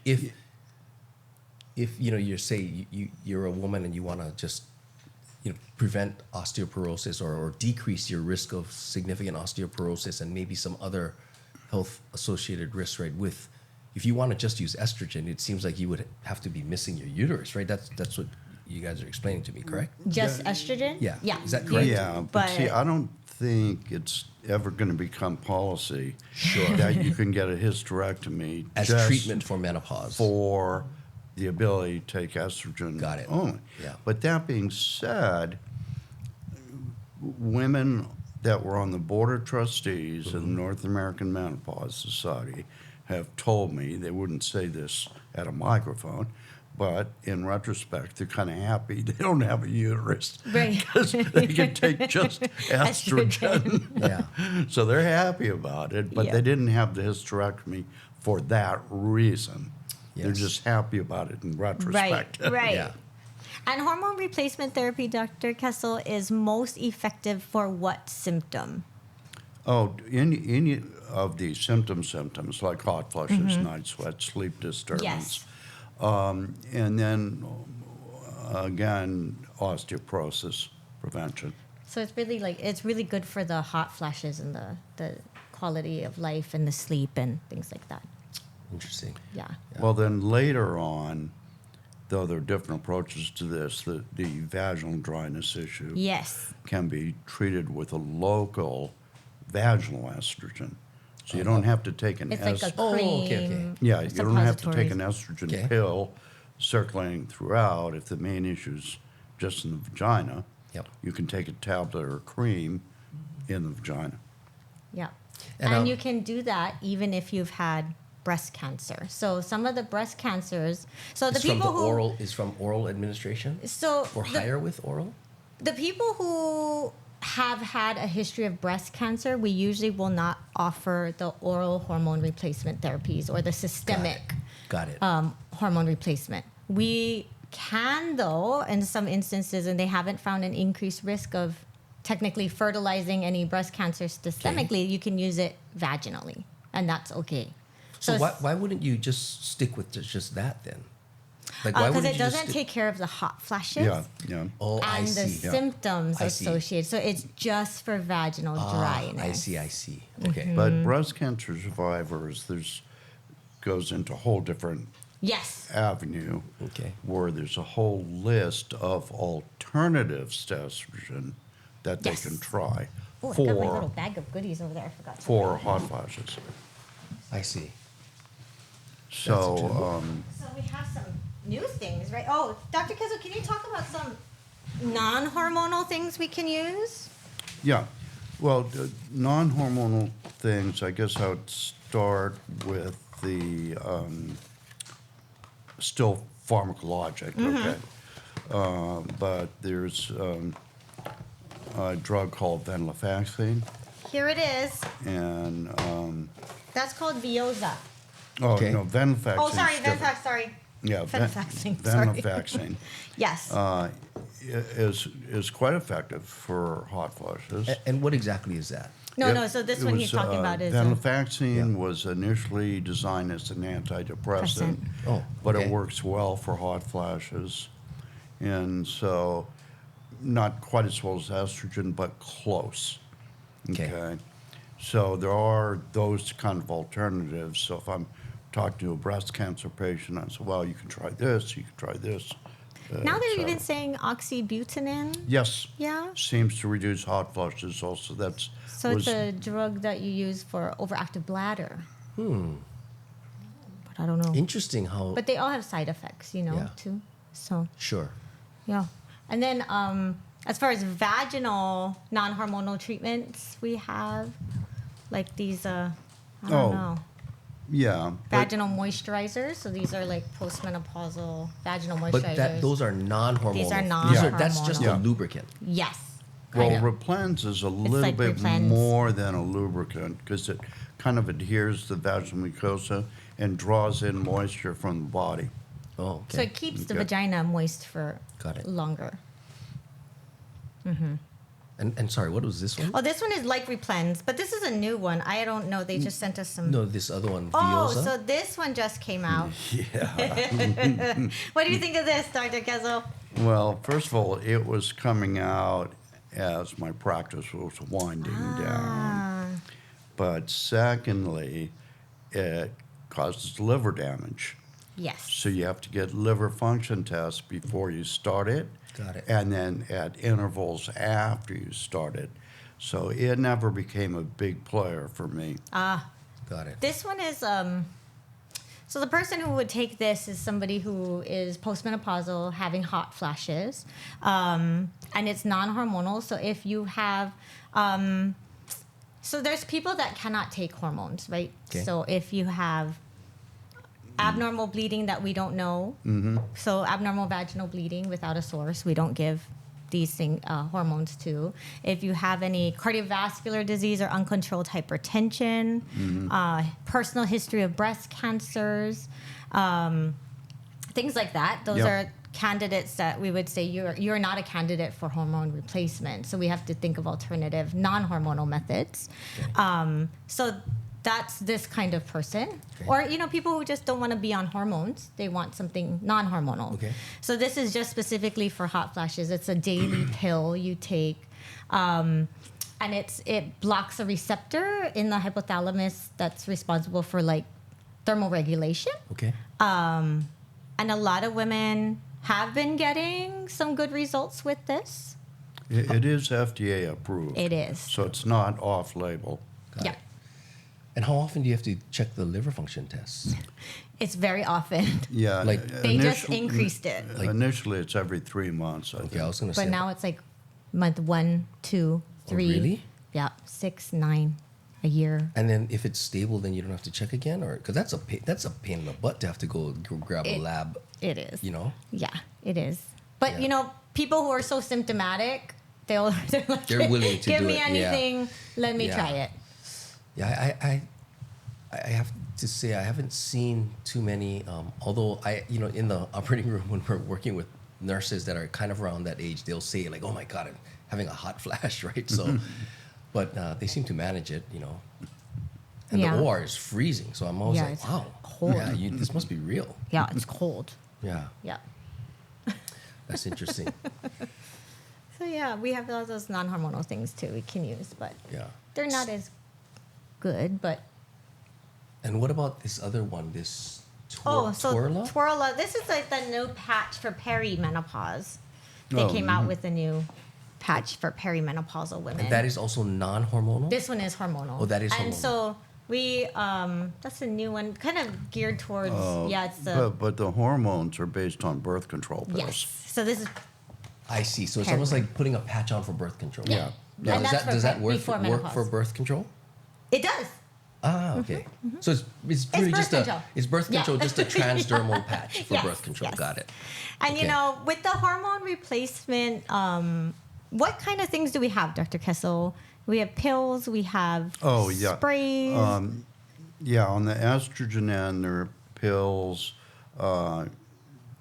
Speaker 3: If you say you're a woman and you want to just prevent osteoporosis or decrease your risk of significant osteoporosis and maybe some other health associated risks, right? If you want to just use estrogen, it seems like you would have to be missing your uterus, right? That's what you guys are explaining to me, correct?
Speaker 2: just estrogen?
Speaker 3: Yeah.
Speaker 2: Yeah.
Speaker 3: Is that correct?
Speaker 1: Yeah, but see, I don't think it's ever going to become policy that you can get a hysterectomy
Speaker 3: As
Speaker 1: just
Speaker 3: treatment for menopause.
Speaker 1: for the ability to take estrogen
Speaker 3: Got it.
Speaker 1: only.
Speaker 3: Yeah.
Speaker 1: But that being said, women that were on the board of trustees of the North American Menopause Society have told me, they wouldn't say this at a microphone, but in retrospect, they're kind of happy they don't have a uterus.
Speaker 2: Right.
Speaker 1: Because they can take just estrogen.
Speaker 3: Yeah.
Speaker 1: So they're happy about it, but
Speaker 2: Yeah.
Speaker 1: they didn't have the hysterectomy for that reason. They're
Speaker 3: Yes.
Speaker 1: just happy about it in retrospect.
Speaker 2: Right.
Speaker 3: Yeah.
Speaker 2: And hormone replacement therapy, Dr. Kessel, is most effective for what symptom?
Speaker 1: Oh, any of the symptoms like hot flushes, night sweats, sleep disturbance.
Speaker 2: Yes.
Speaker 1: And then, again, osteoporosis prevention.
Speaker 2: So it's really good for the hot flashes and the quality of life and the sleep and things like that.
Speaker 3: Interesting.
Speaker 2: Yeah.
Speaker 1: Well, then later on, though there are different approaches to this, the vaginal dryness issue
Speaker 2: Yes.
Speaker 1: can be treated with a local vaginal estrogen. So you don't have to take an
Speaker 2: It's like a
Speaker 3: Oh,
Speaker 2: cream.
Speaker 3: okay.
Speaker 1: Yeah, you don't have to take
Speaker 2: suppositories.
Speaker 1: an estrogen
Speaker 3: Okay.
Speaker 1: pill circulating throughout if the main issue's just in the vagina.
Speaker 3: Yep.
Speaker 1: You can take a tablet or a cream in the vagina.
Speaker 2: Yeah.
Speaker 3: And,
Speaker 2: And you can do that even if you've had breast cancer. So some of the breast cancers. So the
Speaker 3: It's from
Speaker 2: people
Speaker 3: the
Speaker 2: who
Speaker 3: oral is from oral administration
Speaker 2: so
Speaker 3: or
Speaker 2: the,
Speaker 3: higher with oral.
Speaker 2: the people who have had a history of breast cancer, we usually will not offer the oral hormone replacement therapies or the systemic
Speaker 3: Got it.
Speaker 2: hormone replacement. We can, though, in some instances, and they haven't found an increased risk of technically fertilizing any breast cancer systemically, you can use it vaginally, and that's okay.
Speaker 3: So
Speaker 2: it's-
Speaker 3: why wouldn't you just stick with just that then? Like why
Speaker 2: Because
Speaker 3: wouldn't
Speaker 2: it
Speaker 3: you just
Speaker 2: doesn't take care of the hot flashes
Speaker 1: Yeah.
Speaker 3: Oh, I
Speaker 2: and the
Speaker 3: see.
Speaker 2: symptoms
Speaker 3: I see.
Speaker 2: associated. So it's just for vaginal dryness.
Speaker 3: I see. Okay.
Speaker 1: But breast cancer survivors, goes into a whole different
Speaker 2: Yes.
Speaker 1: avenue
Speaker 3: Okay.
Speaker 1: where there's a whole list of alternatives to estrogen that they
Speaker 2: Yes.
Speaker 1: can try
Speaker 2: Oh, I got my little
Speaker 1: for,
Speaker 2: bag of goodies over there. I forgot. to-
Speaker 1: for hot flashes.
Speaker 3: I see.
Speaker 1: So,
Speaker 2: So we have some new things, right? Oh, Dr. Kessel, can you talk about some non-hormonal things we can use?
Speaker 1: yeah. Well, non-hormonal things, I guess I would start with the still pharmacologic, okay? But there's a drug called venlafaxine,
Speaker 2: Here it is.
Speaker 1: and
Speaker 2: That's called Vioza.
Speaker 1: oh no, venlafaxine.
Speaker 2: Oh, sorry, Venfax, sorry.
Speaker 1: Yeah,
Speaker 2: venlafaxine, sorry.
Speaker 1: venlafaxine
Speaker 2: Yes.
Speaker 1: is quite effective for hot flushes.
Speaker 3: And what exactly is that?
Speaker 2: No. So this one he's talking about is
Speaker 1: venlafaxine was initially designed as an antidepressant,
Speaker 3: Oh,
Speaker 1: but
Speaker 3: okay.
Speaker 1: it works well for hot flashes, and so not quite as well as estrogen, but close.
Speaker 3: Okay.
Speaker 1: So there are those kind of alternatives. So if I'm talking to a breast cancer patient, I say, well, you can try this, you can try this.
Speaker 2: now
Speaker 1: et
Speaker 2: they're even
Speaker 1: cetera.
Speaker 2: saying oxybutynin.
Speaker 1: Yes.
Speaker 2: Yeah.
Speaker 1: Seems to reduce hot flushes also. That's
Speaker 2: So it's a drug that you use for overactive bladder. But I don't know.
Speaker 3: Interesting how.
Speaker 2: But they all have side effects,
Speaker 3: Yeah.
Speaker 2: too. So,
Speaker 3: Sure.
Speaker 2: yeah. And then as far as vaginal non-hormonal treatments, we have like these, I don't
Speaker 1: Oh,
Speaker 2: know,
Speaker 1: yeah. but-
Speaker 2: vaginal moisturizers. So these are like postmenopausal vaginal moisturizers.
Speaker 3: But those are non-hormonal.
Speaker 2: These are
Speaker 3: That's just
Speaker 2: non-hormonal.
Speaker 3: a lubricant.
Speaker 2: Yes.
Speaker 1: Well,
Speaker 2: kind of.
Speaker 1: Replens is a little
Speaker 2: like
Speaker 1: bit
Speaker 2: Replens.
Speaker 1: more than a lubricant because it kind of adheres to the vaginal mucosa and draws in moisture from the body.
Speaker 3: Oh, okay.
Speaker 2: So it keeps the
Speaker 1: Okay.
Speaker 2: vagina moist for
Speaker 3: Got it.
Speaker 2: longer.
Speaker 3: And sorry, what was this one?
Speaker 2: Oh, this one is like Replens, but this is a new one. I don't know. They just sent us some.
Speaker 3: No, this other one,
Speaker 2: Oh,
Speaker 3: Vioza.
Speaker 2: so this one just came out.
Speaker 1: Yeah.
Speaker 2: What do you think of this, Dr. Kessel?
Speaker 1: Well, first of all, it was coming out as my practice was winding down. But secondly, it causes liver damage.
Speaker 2: Yes.
Speaker 1: So you have to get liver function tests before you start it.
Speaker 3: Got it.
Speaker 1: And then at intervals after you start it. So it never became a big player for me.
Speaker 3: Got it.
Speaker 2: This one is so the person who would take this is somebody who is postmenopausal, having hot flashes, and it's non-hormonal. So if you have, so there's people that cannot take hormones, right?
Speaker 3: Okay.
Speaker 2: So if you have abnormal bleeding that we don't know, so abnormal vaginal bleeding without a source, we don't give these hormones to. If you have any cardiovascular disease or uncontrolled hypertension, personal history of breast cancers, things like that, those
Speaker 1: Yep.
Speaker 2: are candidates that we would say you're not a candidate for hormone replacement. So we have to think of alternative non-hormonal methods. So that's this kind of person.
Speaker 3: Okay.
Speaker 2: Or, people who just don't want to be on hormones. They want something non-hormonal.
Speaker 3: Okay.
Speaker 2: So this is just specifically for hot flashes. It's a daily pill you take. And it blocks a receptor in the hypothalamus that's responsible for like thermoregulation.
Speaker 3: Okay.
Speaker 2: And a lot of women have been getting some good results with this.
Speaker 1: It is FDA approved.
Speaker 2: It is.
Speaker 1: So it's not off-label.
Speaker 3: Got
Speaker 2: Yeah.
Speaker 3: it. And how often do you have to check the liver function tests?
Speaker 2: It's very often.
Speaker 1: Yeah.
Speaker 3: Like-
Speaker 2: They just increased it.
Speaker 1: Initially, it's every 3 months, I think.
Speaker 3: Okay, I was going to say.
Speaker 2: But now it's like month 1, 2, 3.
Speaker 3: really?
Speaker 2: Yeah, 6, 9, a year.
Speaker 3: And then if it's stable, then you don't have to check again, or because that's a pain in the butt to have to go grab a
Speaker 2: It-
Speaker 3: lab.
Speaker 2: It is.
Speaker 3: Yeah.
Speaker 2: It is. But
Speaker 3: Yeah.
Speaker 2: people who are so symptomatic, they're like,
Speaker 3: They're willing to
Speaker 2: give
Speaker 3: do
Speaker 2: me
Speaker 3: it, yeah.
Speaker 2: anything, let me
Speaker 3: Yeah.
Speaker 2: try it.
Speaker 3: Yeah, I have to say I haven't seen too many. Although in the operating room when we're working with nurses that are kind of around that age, they'll say like, "Oh my God, I'm having a hot flash," right? So, but they seem to manage it, And
Speaker 2: Yeah.
Speaker 3: the OR is freezing, so I'm always
Speaker 2: Yeah,
Speaker 3: like,
Speaker 2: it's
Speaker 3: "Wow,
Speaker 2: cold.
Speaker 3: yeah, this must be real."
Speaker 2: Yeah, it's cold.
Speaker 3: Yeah,
Speaker 2: Yeah.
Speaker 3: that's interesting.
Speaker 2: So yeah, we have all those non-hormonal things too we can use, but
Speaker 3: Yeah.
Speaker 2: they're not as good. But
Speaker 3: And what about this other one? This
Speaker 2: so
Speaker 3: Twirla?
Speaker 2: Twirla. This is like the new patch for perimenopause. They came out with a new patch for perimenopausal women.
Speaker 3: And that is also non-hormonal.
Speaker 2: This one is hormonal.
Speaker 3: Oh, that is
Speaker 2: And
Speaker 3: hormonal.
Speaker 2: so we that's a new one, kind of geared towards it's the
Speaker 1: But the hormones are based on birth control pills.
Speaker 2: yes. So this is
Speaker 3: I see. So it's
Speaker 2: Hair
Speaker 3: almost
Speaker 2: growth.
Speaker 3: like putting a patch on for birth control.
Speaker 1: Yeah.
Speaker 3: Now,
Speaker 2: And that's for
Speaker 3: does that
Speaker 2: before
Speaker 3: work
Speaker 2: menopause.
Speaker 3: for birth control?
Speaker 2: it does.
Speaker 3: Ah, okay. So it's really
Speaker 2: birth
Speaker 3: just
Speaker 2: control.
Speaker 3: it's birth
Speaker 2: Yeah.
Speaker 3: control, just a transdermal patch for
Speaker 2: Yes,
Speaker 3: birth control.
Speaker 2: yes.
Speaker 3: Got it.
Speaker 2: And
Speaker 3: Okay.
Speaker 2: with the hormone replacement, what kind of things do we have, Dr. Kessel? We have pills. We have
Speaker 1: Oh, yeah.
Speaker 2: sprays.
Speaker 1: Yeah, on the estrogen end, there are pills,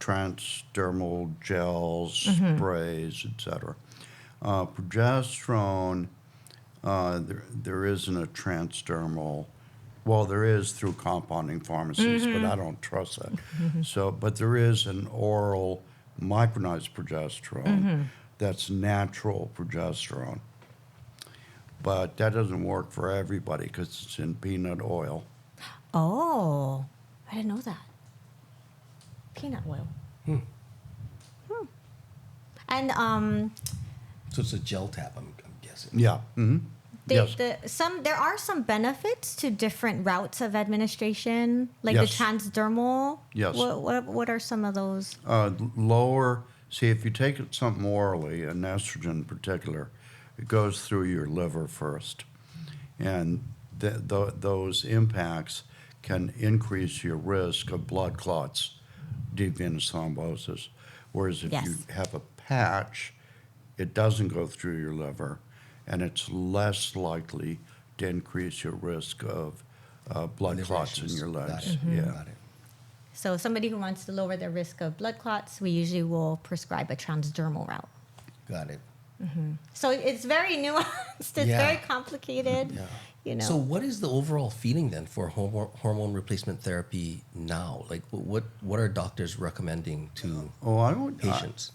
Speaker 1: transdermal gels, sprays, etc. Progesterone, There isn't a transdermal. Well, there is through compounding pharmacies, but I don't trust that. So, but there is an oral micronized progesterone that's natural progesterone. But that doesn't work for everybody because it's in peanut oil.
Speaker 2: Oh, I didn't know that. Peanut oil. And
Speaker 3: So it's a gel tab, I'm guessing.
Speaker 1: Yeah. Yes.
Speaker 2: there are some benefits to different routes of administration, like
Speaker 1: Yes.
Speaker 2: the transdermal.
Speaker 1: Yes.
Speaker 2: What are some of those?
Speaker 1: Lower. See, if you take something orally, an estrogen in particular, it goes through your liver first, and those impacts can increase your risk of blood clots, deep venous thrombosis. Whereas if
Speaker 2: Yes.
Speaker 1: you have a patch, it doesn't go through your liver, and it's less likely to increase your risk of blood
Speaker 3: Liver
Speaker 1: clots in
Speaker 3: issues.
Speaker 1: your
Speaker 3: Got
Speaker 1: legs.
Speaker 3: it.
Speaker 1: Yeah.
Speaker 3: Got it.
Speaker 2: So somebody who wants to lower their risk of blood clots, we usually will prescribe a transdermal route.
Speaker 3: Got it.
Speaker 2: So it's very nuanced. It's
Speaker 3: Yeah.
Speaker 2: very complicated.
Speaker 3: Yeah.
Speaker 2: You know.
Speaker 3: So what is the overall feeling then for hormone replacement therapy now? Like what are doctors recommending to
Speaker 1: Oh,
Speaker 3: patients?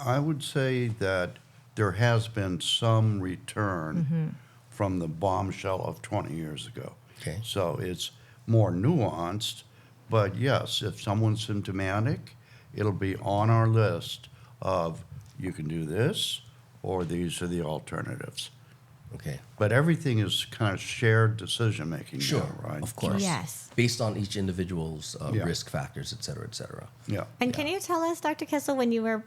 Speaker 1: I would say that there has been some return from the bombshell of 20 years ago.
Speaker 3: Okay.
Speaker 1: So it's more nuanced, but yes, if someone's symptomatic, it'll be on our list of you can do this or these are the alternatives.
Speaker 3: Okay.
Speaker 1: But everything is kind of shared decision making
Speaker 3: Sure.
Speaker 1: now, right?
Speaker 3: Of course.
Speaker 2: Yes.
Speaker 3: Based on each individual's
Speaker 1: Yeah.
Speaker 3: risk factors, et cetera, et cetera.
Speaker 1: Yeah.
Speaker 2: And can you tell us, Dr. Kessel, when you were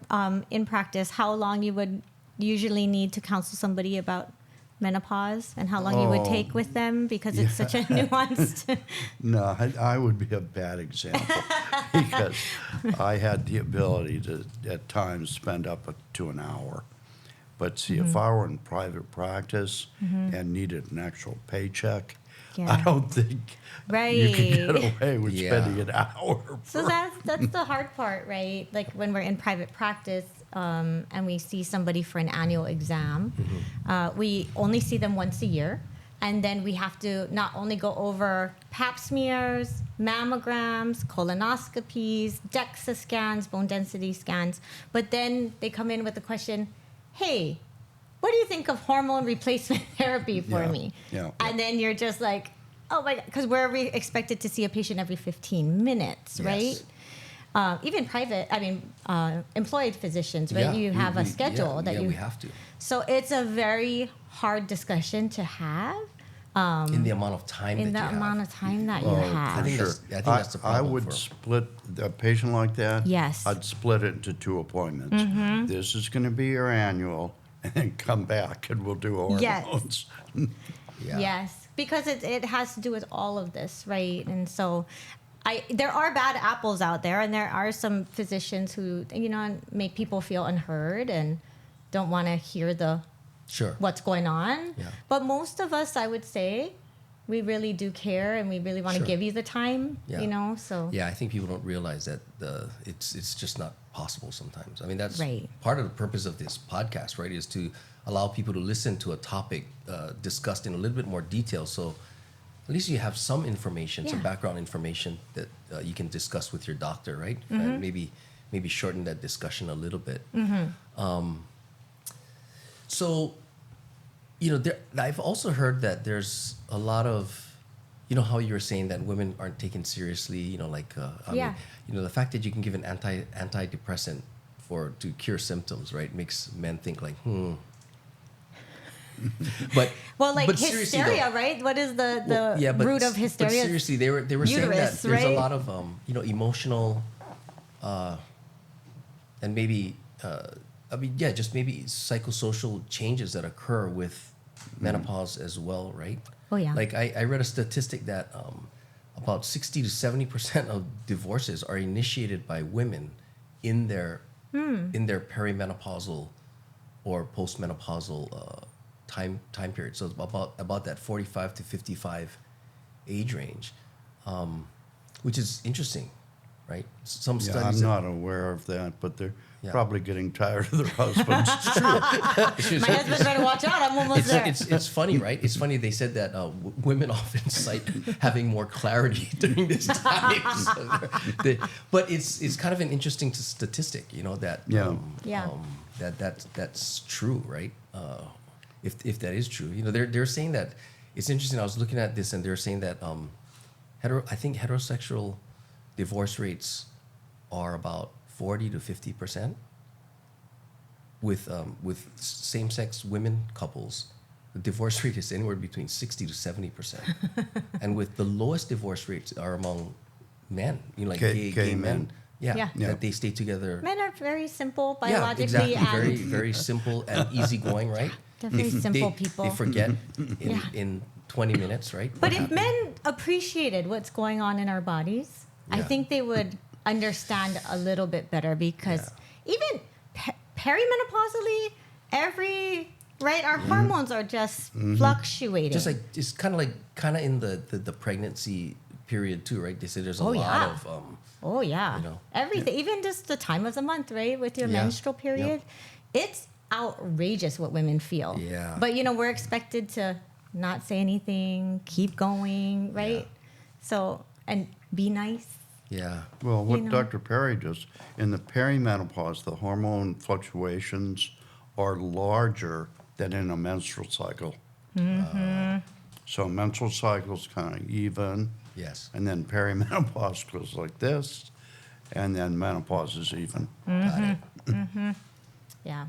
Speaker 2: in practice, how long you would usually need to counsel somebody about menopause and how long you would take with them because it's such a nuanced.
Speaker 1: No, I would be a bad example because I had the ability to, at times, spend up to an hour. But see, if I were in private practice and needed an actual paycheck,
Speaker 2: Yeah.
Speaker 1: I don't think you can
Speaker 2: Right.
Speaker 1: get away with
Speaker 3: Yeah.
Speaker 1: spending an hour.
Speaker 2: So that's the hard part, right? Like when we're in private practice and we see somebody for an annual exam, we only see them once a year. And then we have to not only go over pap smears, mammograms, colonoscopies, DEXA scans, bone density scans, but then they come in with the question, hey, what do you think of hormone replacement therapy for
Speaker 1: Yeah,
Speaker 2: me?
Speaker 1: yeah.
Speaker 2: And then you're just like, oh my God, because we're expected to see a patient every 15 minutes, right?
Speaker 3: Yes.
Speaker 2: Even private, employed physicians, right?
Speaker 3: Yeah,
Speaker 2: you have a schedule that
Speaker 3: we have to.
Speaker 2: So it's a very hard discussion to have
Speaker 3: In the amount of time
Speaker 2: in
Speaker 3: that
Speaker 2: the
Speaker 3: you have.
Speaker 2: amount of time that you
Speaker 1: Oh,
Speaker 2: have.
Speaker 3: I think
Speaker 1: sure.
Speaker 3: that's- I think that's the problem
Speaker 1: I would
Speaker 3: for-
Speaker 1: split a patient like that.
Speaker 2: Yes.
Speaker 1: I'd split it into 2 appointments. This is going to be your annual, and then come back and we'll do
Speaker 2: Yes.
Speaker 1: hormones.
Speaker 3: Yeah.
Speaker 2: Yes, because it has to do with all of this, right? And so there are bad apples out there, and there are some physicians who, make people feel unheard and don't want to hear
Speaker 3: Sure.
Speaker 2: what's going on.
Speaker 3: Yeah.
Speaker 2: But most of us, I would say, we really do care and we really want to
Speaker 3: Sure.
Speaker 2: give you the time,
Speaker 3: Yeah.
Speaker 2: so.
Speaker 3: Yeah, I think people don't realize that it's just not possible sometimes. I mean, that's
Speaker 2: Right.
Speaker 3: part of the purpose of this podcast, right? Is to allow people to listen to a topic discussed in a little bit more detail. So at least you have some information, some
Speaker 2: Yeah.
Speaker 3: background information that you can discuss with your doctor, right? And maybe shorten that discussion a little bit. So, I've also heard that there's a lot of, how you were saying that women aren't taken seriously,
Speaker 2: Yeah.
Speaker 3: the fact that you can give an antidepressant to cure symptoms, right, makes men think like, But
Speaker 2: Well, like
Speaker 3: but seriously
Speaker 2: hysteria,
Speaker 3: though-
Speaker 2: right? What is the
Speaker 3: but
Speaker 2: root of
Speaker 3: But
Speaker 2: hysteria?
Speaker 3: seriously, they were saying that
Speaker 2: uterus,
Speaker 3: there's a
Speaker 2: right?
Speaker 3: lot of emotional, and maybe just maybe psychosocial changes that occur with menopause as well, right?
Speaker 2: Oh, yeah.
Speaker 3: Like I read a statistic that about 60 to 70% of divorces are initiated by women in their perimenopausal or postmenopausal time period. So it's about that 45 to 55 age range, which is interesting. right? Some
Speaker 1: Yeah,
Speaker 3: studies.
Speaker 1: I'm not aware of that, but they're
Speaker 3: Yeah.
Speaker 1: probably getting tired of their husbands.
Speaker 2: My husband better watch out. I'm almost there.
Speaker 3: It's funny, right? It's funny. They said that women often cite having more clarity during this time. But it's kind of an interesting statistic, that
Speaker 2: Yeah.
Speaker 3: that's true, right? If that is true, they're saying that it's interesting. I was looking at this, and they're saying that I think heterosexual divorce rates are about 40 to 50%. With same-sex women couples, the divorce rate is anywhere between 60 to 70%. And with the lowest divorce rates are among men, like gay men.
Speaker 2: Yeah.
Speaker 3: That they stay together.
Speaker 2: Men are very simple
Speaker 3: Yeah,
Speaker 2: biologically.
Speaker 3: exactly.
Speaker 2: And
Speaker 3: Very, very simple and easygoing, right?
Speaker 2: They're very simple people.
Speaker 3: They forget
Speaker 2: Yeah.
Speaker 3: in 20 minutes, right?
Speaker 2: But
Speaker 3: what
Speaker 2: if
Speaker 3: happened.
Speaker 2: men appreciated what's going on in our bodies, I
Speaker 3: Yeah.
Speaker 2: think they would understand a little bit better because even perimenopausally, our hormones are just fluctuating.
Speaker 3: Just like it's kind of in the pregnancy period too, right? They say there's a
Speaker 2: Oh,
Speaker 3: lot
Speaker 2: yeah.
Speaker 3: of
Speaker 2: Oh yeah, everything, even just the time of the month, right? With your menstrual period, it's outrageous what women feel.
Speaker 3: Yeah.
Speaker 2: But we're expected to not say anything, keep going, right? So and be nice.
Speaker 3: yeah.
Speaker 1: Well, what
Speaker 2: know.
Speaker 1: Dr. Perry just, in the perimenopause, the hormone fluctuations are larger than in a menstrual cycle. So menstrual cycle's kind of even,
Speaker 3: Yes.
Speaker 1: and then perimenopause goes like this, and then menopause is even.
Speaker 3: Got it.
Speaker 2: Yeah.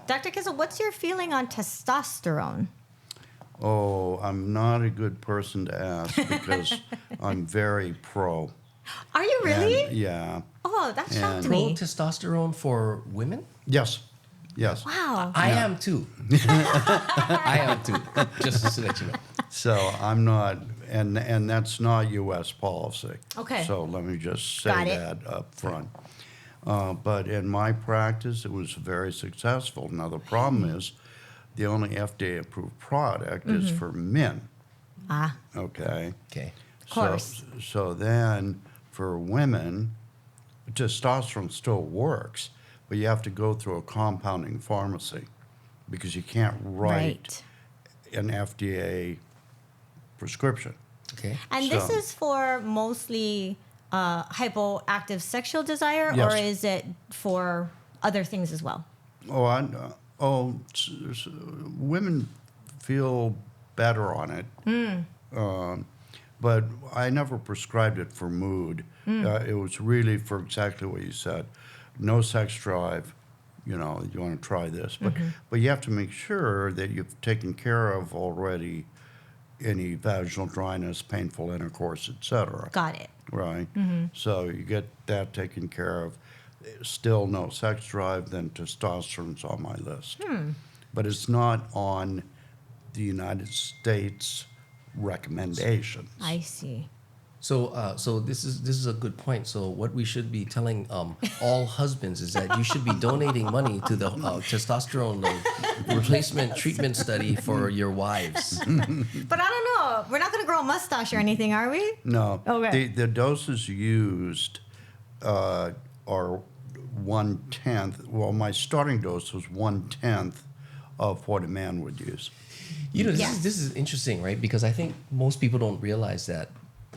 Speaker 2: Dr. Kessel, what's your feeling on testosterone?
Speaker 1: Oh, I'm not a good person to ask because I'm very pro.
Speaker 2: Are you really?
Speaker 1: And, yeah.
Speaker 2: Oh, that shocked
Speaker 1: And-
Speaker 2: me.
Speaker 3: Pro-testosterone for women?
Speaker 1: Yes. Yes.
Speaker 2: Wow.
Speaker 3: I am too. I am too. Just to let you know.
Speaker 1: So I'm not, and that's not U.S. policy.
Speaker 2: Okay.
Speaker 1: So let me just say
Speaker 2: Got it.
Speaker 1: that up front. But in my practice, it was very successful. Now the problem is, the only FDA-approved product is for men.
Speaker 2: Ah,
Speaker 1: Okay.
Speaker 3: Okay.
Speaker 2: of course.
Speaker 1: So then, for women, testosterone still works, but you have to go through a compounding pharmacy because you can't write an FDA prescription.
Speaker 3: Okay.
Speaker 2: And this
Speaker 1: So-
Speaker 2: is for mostly hypoactive sexual desire,
Speaker 1: Yes.
Speaker 2: or is it for other things as well?
Speaker 1: Women feel better on it. But I never prescribed it for mood. It was really for exactly what you said. No sex drive, you want to try this. But you have to make sure that you've taken care of already any vaginal dryness, painful intercourse, etc.
Speaker 2: Got it.
Speaker 1: Right. So you get that taken care of. Still no sex drive, then testosterone's on my list. But it's not on the United States recommendations.
Speaker 2: I see.
Speaker 3: So this is a good point. So what we should be telling all husbands is that you should be donating money to the testosterone replacement treatment study for your wives.
Speaker 2: But I don't know. We're not going to grow a mustache or anything, are we?
Speaker 1: No.
Speaker 2: Okay.
Speaker 1: The doses used are 1/10. Well, my starting dose was 1/10 of what a man would use.
Speaker 3: This is interesting, right? Because I think most people don't realize that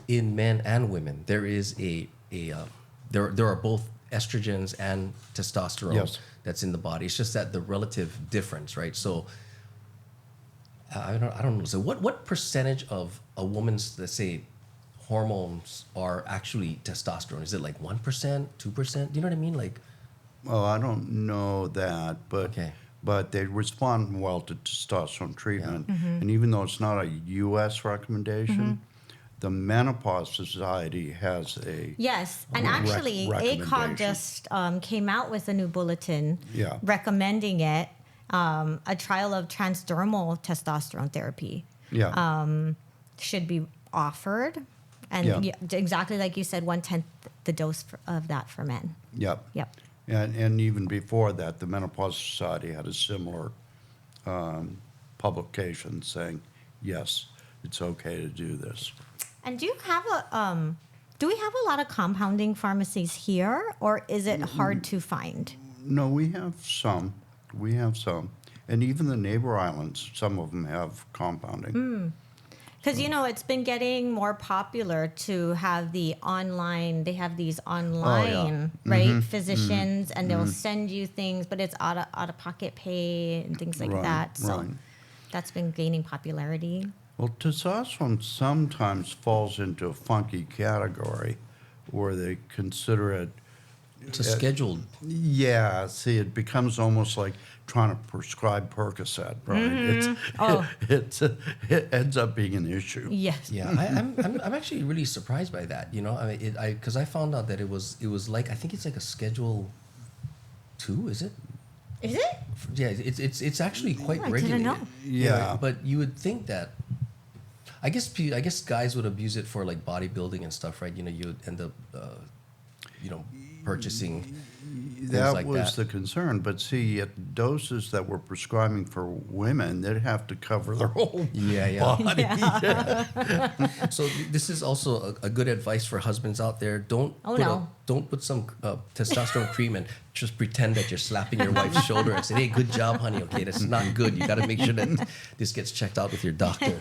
Speaker 3: in men and women there is there are both estrogens and testosterone
Speaker 1: Yes.
Speaker 3: that's in the body. It's just that the relative difference, right? So I don't know. So what percentage of a woman's, let's say, hormones are actually testosterone? Is it like 1%, 2%? Do you know what I mean? Like,
Speaker 1: Well, I don't know that, but
Speaker 3: Okay.
Speaker 1: but they respond well to testosterone treatment. And even though it's not a U.S. recommendation, the Menopause Society has a
Speaker 2: Yes, and actually, ACOG
Speaker 1: recommendation.
Speaker 2: just came out with a new bulletin
Speaker 1: Yeah.
Speaker 2: recommending it, a trial of transdermal testosterone therapy should be offered. And
Speaker 1: Yeah.
Speaker 2: exactly like you said, 1/10 the dose of that for men.
Speaker 1: Yep.
Speaker 2: Yep.
Speaker 1: And even before that, the Menopause Society had a similar publication saying, yes, it's okay to do this.
Speaker 2: And do you have Do we have a lot of compounding pharmacies here, or is it hard to find?
Speaker 1: No, we have some. We have some. And even the neighbor islands, some of them have compounding.
Speaker 2: Because, it's been getting more popular to have they have these online, right, physicians, and they'll send you things, but it's out of pocket pay and things like
Speaker 1: Right,
Speaker 2: that. So
Speaker 1: right.
Speaker 2: that's been gaining popularity.
Speaker 1: Well, testosterone sometimes falls into a funky category where they consider it.
Speaker 3: It's a scheduled.
Speaker 1: Yeah, see, it becomes almost like trying to prescribe Percocet, right? It ends up being an issue.
Speaker 2: Yes.
Speaker 3: Yeah, I'm actually really surprised by that. Because I found out that it was like, I think it's like a Schedule 2, is it?
Speaker 2: Is it?
Speaker 3: Yeah, it's actually quite
Speaker 2: Oh, I didn't
Speaker 3: regulated.
Speaker 2: know.
Speaker 1: Yeah.
Speaker 3: But you would think that. I guess guys would abuse it for like bodybuilding and stuff, right? You would end up, purchasing things
Speaker 1: That
Speaker 3: like
Speaker 1: was
Speaker 3: that.
Speaker 1: the concern. But see, at doses that we're prescribing for women, they'd have to cover their whole
Speaker 3: Yeah.
Speaker 1: body.
Speaker 3: So this is also a good advice for husbands out there. Don't put some testosterone cream and just pretend that you're slapping your wife's shoulder and say, "Hey, good job, honey." Okay, that's not good. You got to make sure that this gets checked out with your doctor.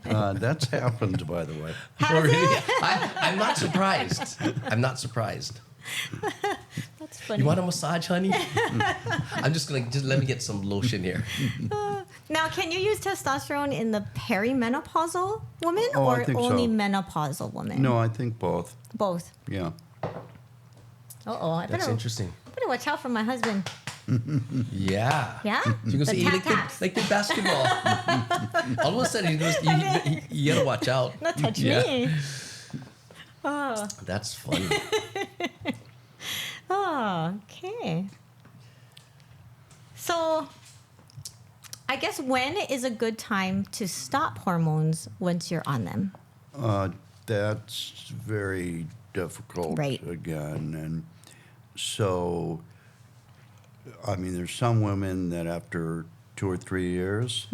Speaker 1: That's happened, by the way.
Speaker 3: Oh, really? I'm not surprised. I'm not surprised.
Speaker 2: That's funny.
Speaker 3: You want a massage, honey? I'm just let me get some lotion here.
Speaker 2: Now, can you use testosterone in the perimenopausal woman
Speaker 1: Oh, I
Speaker 2: or
Speaker 1: think
Speaker 2: only
Speaker 1: so.
Speaker 2: menopausal woman?
Speaker 1: No, I think both.
Speaker 2: Both.
Speaker 1: Yeah.
Speaker 2: I
Speaker 3: That's
Speaker 2: better
Speaker 3: interesting.
Speaker 2: watch out for my husband.
Speaker 3: Yeah.
Speaker 2: Yeah?
Speaker 3: You can see
Speaker 2: taps.
Speaker 3: like the basketball. All of a sudden, you gotta watch out.
Speaker 2: Not touch
Speaker 3: Yeah.
Speaker 2: me. Oh,
Speaker 3: That's funny.
Speaker 2: okay. So, I guess when is a good time to stop hormones once you're on them?
Speaker 1: That's very difficult
Speaker 2: Right.
Speaker 1: again. And so, I mean, there's some women that after 2 or 3 years,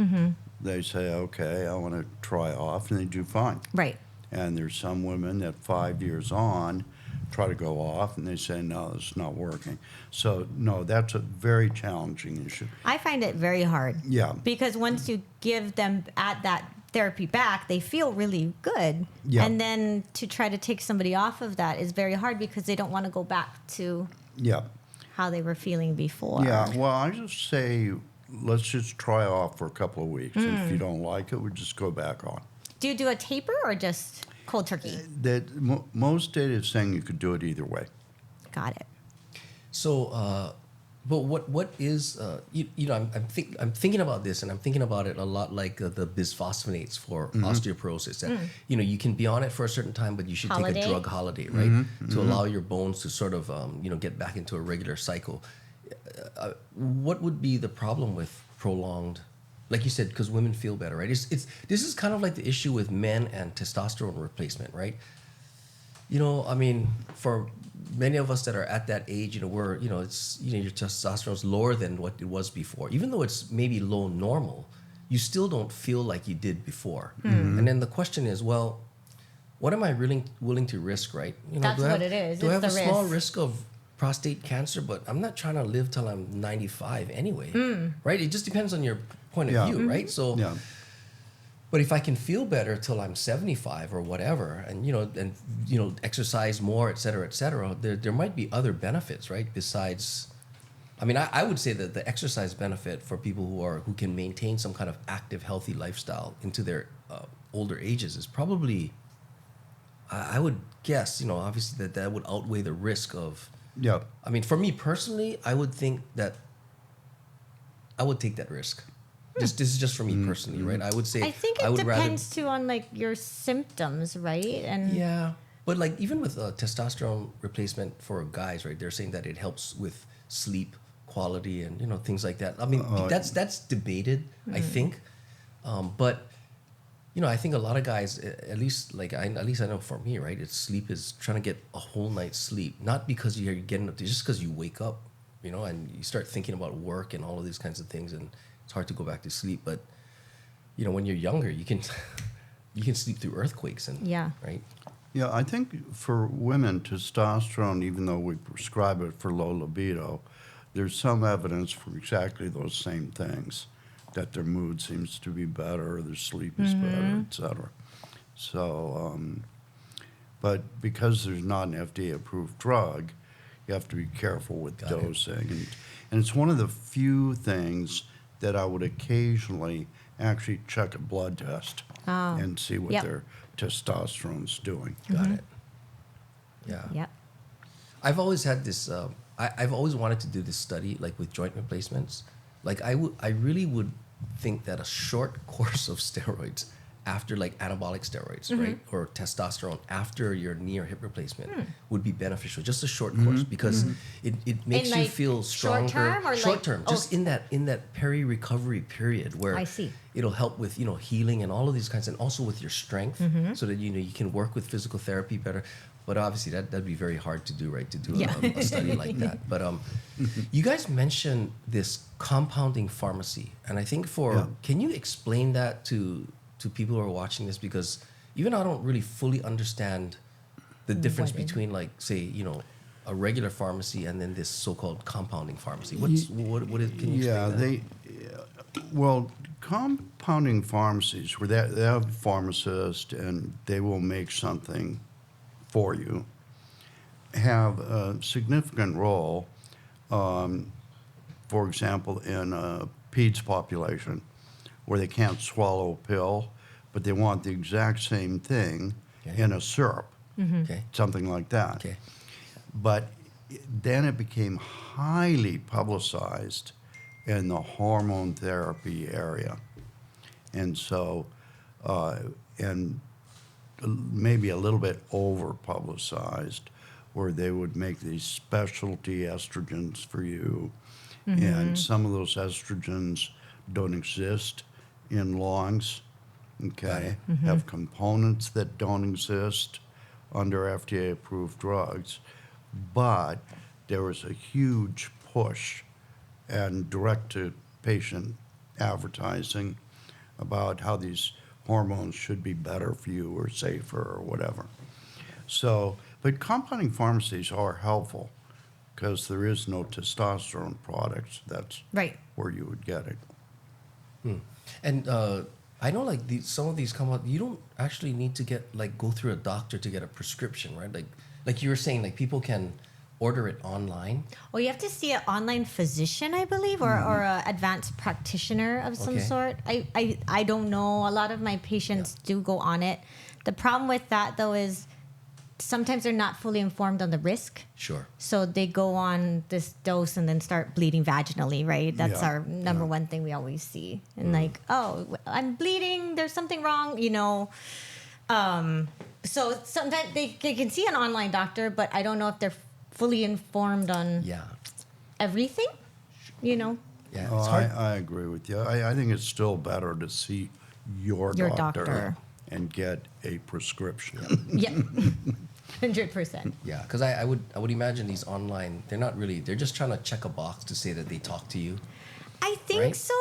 Speaker 1: they say, okay, I want to try off, and they do fine.
Speaker 2: Right.
Speaker 1: And there's some women that 5 years on try to go off, and they say, no, it's not working. So, no, that's a very challenging issue.
Speaker 2: I find it very hard.
Speaker 1: Yeah.
Speaker 2: Because once you give them that therapy back, they feel really good.
Speaker 1: Yeah.
Speaker 2: And then to try to take somebody off of that is very hard because they don't want to go back to
Speaker 1: Yeah.
Speaker 2: how they were feeling before.
Speaker 1: Yeah, well, I just say, let's just try off for a couple of weeks. And if you don't like it, we just go back on.
Speaker 2: Do you do a taper or just cold turkey?
Speaker 1: Most data is saying you could do it either way.
Speaker 2: Got it.
Speaker 3: So, but what is I'm thinking about this, and I'm thinking about it a lot like the bisphosphonates for osteoporosis. That, you can be on it for a certain time, but you should take
Speaker 2: Holiday?
Speaker 3: a drug holiday, right, to allow your bones to sort of get back into a regular cycle. What would be the problem with prolonged? Like you said, because women feel better, right? This is kind of like the issue with men and testosterone replacement, right? I mean, for many of us that are at that age, your testosterone is lower than what it was before. Even though it's maybe low normal, you still don't feel like you did before. And then the question is, well, what am I really willing to risk, right?
Speaker 2: That's what it is.
Speaker 3: Do I
Speaker 2: It's
Speaker 3: have a
Speaker 2: the
Speaker 3: small
Speaker 2: risk.
Speaker 3: risk of prostate cancer, but I'm not trying to live till I'm 95 anyway, right? It just depends on your point of
Speaker 1: Yeah.
Speaker 3: view, right? So,
Speaker 1: Yeah.
Speaker 3: but if I can feel better till I'm 75 or whatever, and exercise more, et cetera, there might be other benefits, right? Besides, I mean, I would say that the exercise benefit for people who can maintain some kind of active, healthy lifestyle into their older ages is probably, I would guess, obviously that would outweigh the risk of.
Speaker 1: Yeah.
Speaker 3: I mean, for me personally, I would think that I would take that risk. This is just for me personally, right? I would say
Speaker 2: I think it
Speaker 3: would
Speaker 2: depends too on like your symptoms, right? And
Speaker 3: Yeah, but like even with testosterone replacement for guys, right? They're saying that it helps with sleep quality and things like that. I mean, that's debated, I think, but I think a lot of guys, at least I know for me, right? It's sleep is trying to get a whole night's sleep, not because you're getting up, just because you wake up, and you start thinking about work and all of these kinds of things, and it's hard to go back to sleep. But when you're younger, you can sleep through earthquakes and
Speaker 2: Yeah.
Speaker 3: right.
Speaker 1: Yeah, I think for women, testosterone, even though we prescribe it for low libido, there's some evidence for exactly those same things, that their mood seems to be better, their sleep is better, et cetera. So, but because there's not an FDA-approved drug, you have to be careful with
Speaker 3: Got it.
Speaker 1: dosing. And it's one of the few things that I would occasionally actually check a blood test and see what
Speaker 2: Yep.
Speaker 1: their testosterone's doing.
Speaker 3: Got it. Yeah.
Speaker 2: Yep.
Speaker 3: I've always had this. I've always wanted to do this study, like with joint replacements. Like I really would think that a short course of steroids after like anabolic steroids, right, or testosterone after your knee or hip replacement would be beneficial. Just a short course because it makes you
Speaker 2: like,
Speaker 3: feel stronger.
Speaker 2: short term or
Speaker 3: short
Speaker 2: like-
Speaker 3: term, just in that peri-recovery period where
Speaker 2: I see.
Speaker 3: it'll help with healing and all of these kinds, and also with your strength, so that you can work with physical therapy better. But obviously that'd be very hard to do, right? To do
Speaker 2: Yeah.
Speaker 3: a study like that. But you guys mentioned this compounding pharmacy, and I think can you explain that to people who are watching this, because even I don't really fully understand the difference
Speaker 2: What is-
Speaker 3: between, like, say, a regular pharmacy and then this so-called compounding pharmacy. What is? Can you explain that?
Speaker 1: Well, compounding pharmacies, where they have a pharmacist and they will make something for you, have a significant role, for example, in a PEDS population, where they can't swallow a pill, but they want the exact same thing
Speaker 3: Okay.
Speaker 1: in a syrup,
Speaker 3: Okay.
Speaker 1: something like that.
Speaker 3: Okay.
Speaker 1: But then it became highly publicized in the hormone therapy area. And so, and maybe a little bit over publicized, where they would make these specialty estrogens for you. And some of those estrogens don't exist in lungs, okay? Have components that don't exist under FDA-approved drugs. But there was a huge push and direct-to-patient advertising about how these hormones should be better for you or safer or whatever. So, but compounding pharmacies are helpful because there is no testosterone products. That's
Speaker 2: Right.
Speaker 1: where you would get it.
Speaker 3: And I know, like, some of these come out. You don't actually need to go through a doctor to get a prescription, right? Like you were saying, like, people can order it online.
Speaker 2: Well, you have to see an online physician, I believe, or an advanced practitioner of some
Speaker 3: Okay.
Speaker 2: sort. I don't know. A lot of my patients do go on it. The problem with that, though, is sometimes they're not fully informed on the risk.
Speaker 3: Sure.
Speaker 2: So they go on this dose and then start bleeding vaginally, right? That's
Speaker 1: Yeah,
Speaker 2: our number one thing we always see. And like, oh, I'm bleeding. There's something wrong, So sometimes they can see an online doctor, but I don't know if they're fully informed on
Speaker 3: Yeah.
Speaker 2: everything,
Speaker 3: Yeah.
Speaker 1: Oh,
Speaker 3: It's hard.
Speaker 1: I agree with you. I think it's still better to see your doctor and get a prescription.
Speaker 2: Yeah, 100%.
Speaker 3: Yeah, because I would imagine these online, they're just trying to check a box to say that they talk to you.
Speaker 2: I think
Speaker 3: Right?
Speaker 2: so.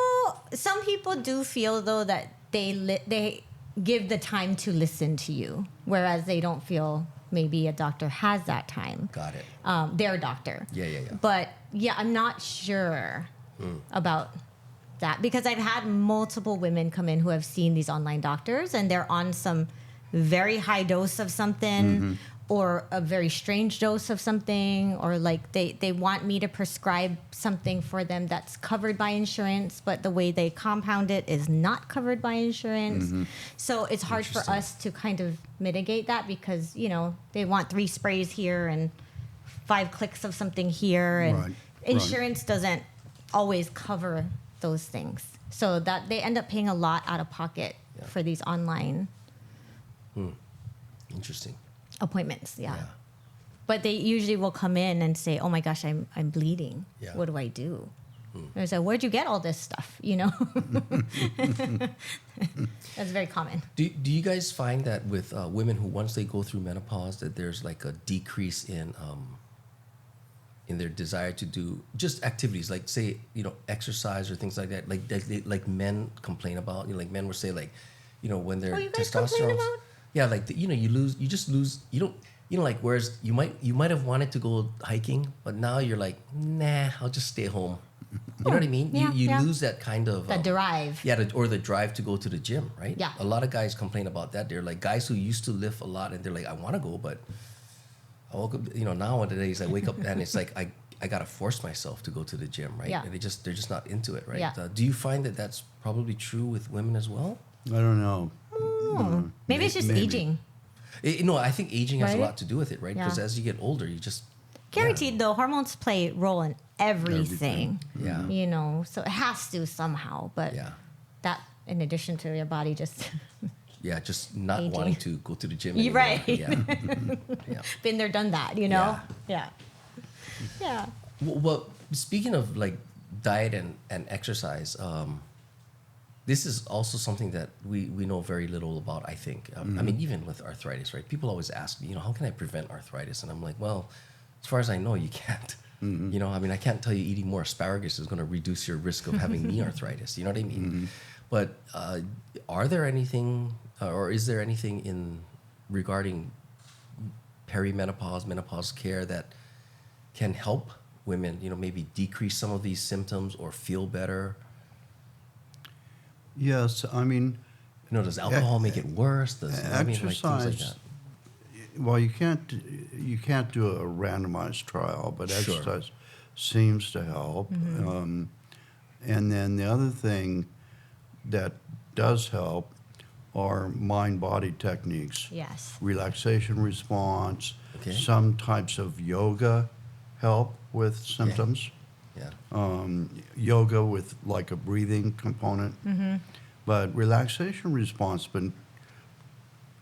Speaker 2: Some people do feel though that they give the time to listen to you, whereas they don't feel maybe a doctor has that time.
Speaker 3: Got it.
Speaker 2: Their doctor.
Speaker 3: Yeah.
Speaker 2: But yeah, I'm not sure about that because I've had multiple women come in who have seen these online doctors and they're on some very high dose of something or a very strange dose of something, or like they want me to prescribe something for them that's covered by insurance, but the way they compound it is not covered by insurance. So it's hard for us to kind of mitigate that because, they want 3 sprays here and 5 clicks of something here, and
Speaker 1: Right,
Speaker 2: insurance doesn't always cover those things. So that they end up paying a lot out of pocket for these online
Speaker 3: Interesting.
Speaker 2: appointments. Yeah. But they usually will come in and say, "Oh my gosh, I'm bleeding.
Speaker 3: Yeah.
Speaker 2: What do I do?" And I say, "Where'd you get all this stuff?" That's very common.
Speaker 3: Do you guys find that with women who, once they go through menopause, that there's like a decrease in their desire to do just activities like, say, exercise or things like that, like men complain about, like men will say, like, when their
Speaker 2: Oh, you guys complain
Speaker 3: testosterone,
Speaker 2: about?
Speaker 3: Yeah, like you just lose. You don't. Like whereas you might have wanted to go hiking, but now you're like, nah, I'll just stay home. You know what I mean?
Speaker 2: Yeah,
Speaker 3: you
Speaker 2: yeah.
Speaker 3: lose that kind of
Speaker 2: The drive.
Speaker 3: Yeah, or the drive to go to the gym, right?
Speaker 2: Yeah.
Speaker 3: A lot of guys complain about that. They're like guys who used to lift a lot, and they're like, I want to go, but I woke up. Nowadays I wake up and it's like I gotta force myself to go to the gym, right?
Speaker 2: Yeah.
Speaker 3: And they're just not into it, right?
Speaker 2: Yeah.
Speaker 3: Do you find that that's probably true with women as well?
Speaker 1: I don't know.
Speaker 2: Maybe it's just
Speaker 1: Maybe.
Speaker 2: aging.
Speaker 3: No, I think aging has a
Speaker 2: Right?
Speaker 3: lot to do with it, right?
Speaker 2: Yeah.
Speaker 3: Because as you get older, you just
Speaker 2: Guaranteed, though, hormones play a role in everything.
Speaker 3: Yeah.
Speaker 2: You know, so it has to somehow. But
Speaker 3: Yeah.
Speaker 2: that, in addition to your body just
Speaker 3: Yeah, just not
Speaker 2: Aging.
Speaker 3: wanting to go to the gym
Speaker 2: You're
Speaker 3: anymore.
Speaker 2: right.
Speaker 3: Yeah. Yeah.
Speaker 2: been there, done that, you know? Yeah. Yeah.
Speaker 3: Well, speaking of like diet and exercise, this is also something that we know very little about, I think. I mean, even with arthritis, right? People always ask me, how can I prevent arthritis? And I'm like, well, as far as I know, you can't. I mean, I can't tell you eating more asparagus is going to reduce your risk of having knee arthritis. You know what I mean? But are there anything, or is there anything in regarding perimenopause, menopause care that can help women, maybe decrease some of these symptoms or feel better?
Speaker 1: Yes, I mean,
Speaker 3: Does alcohol make it worse? Does things like
Speaker 1: exercise.
Speaker 3: that?
Speaker 1: Well, you can't do a randomized trial, but
Speaker 3: Sure.
Speaker 1: exercise seems to help. And then the other thing that does help are mind-body techniques.
Speaker 2: Yes.
Speaker 1: Relaxation response.
Speaker 3: Okay.
Speaker 1: Some types of yoga help with symptoms.
Speaker 3: Yeah.
Speaker 1: Yoga with like a breathing component. But relaxation response has been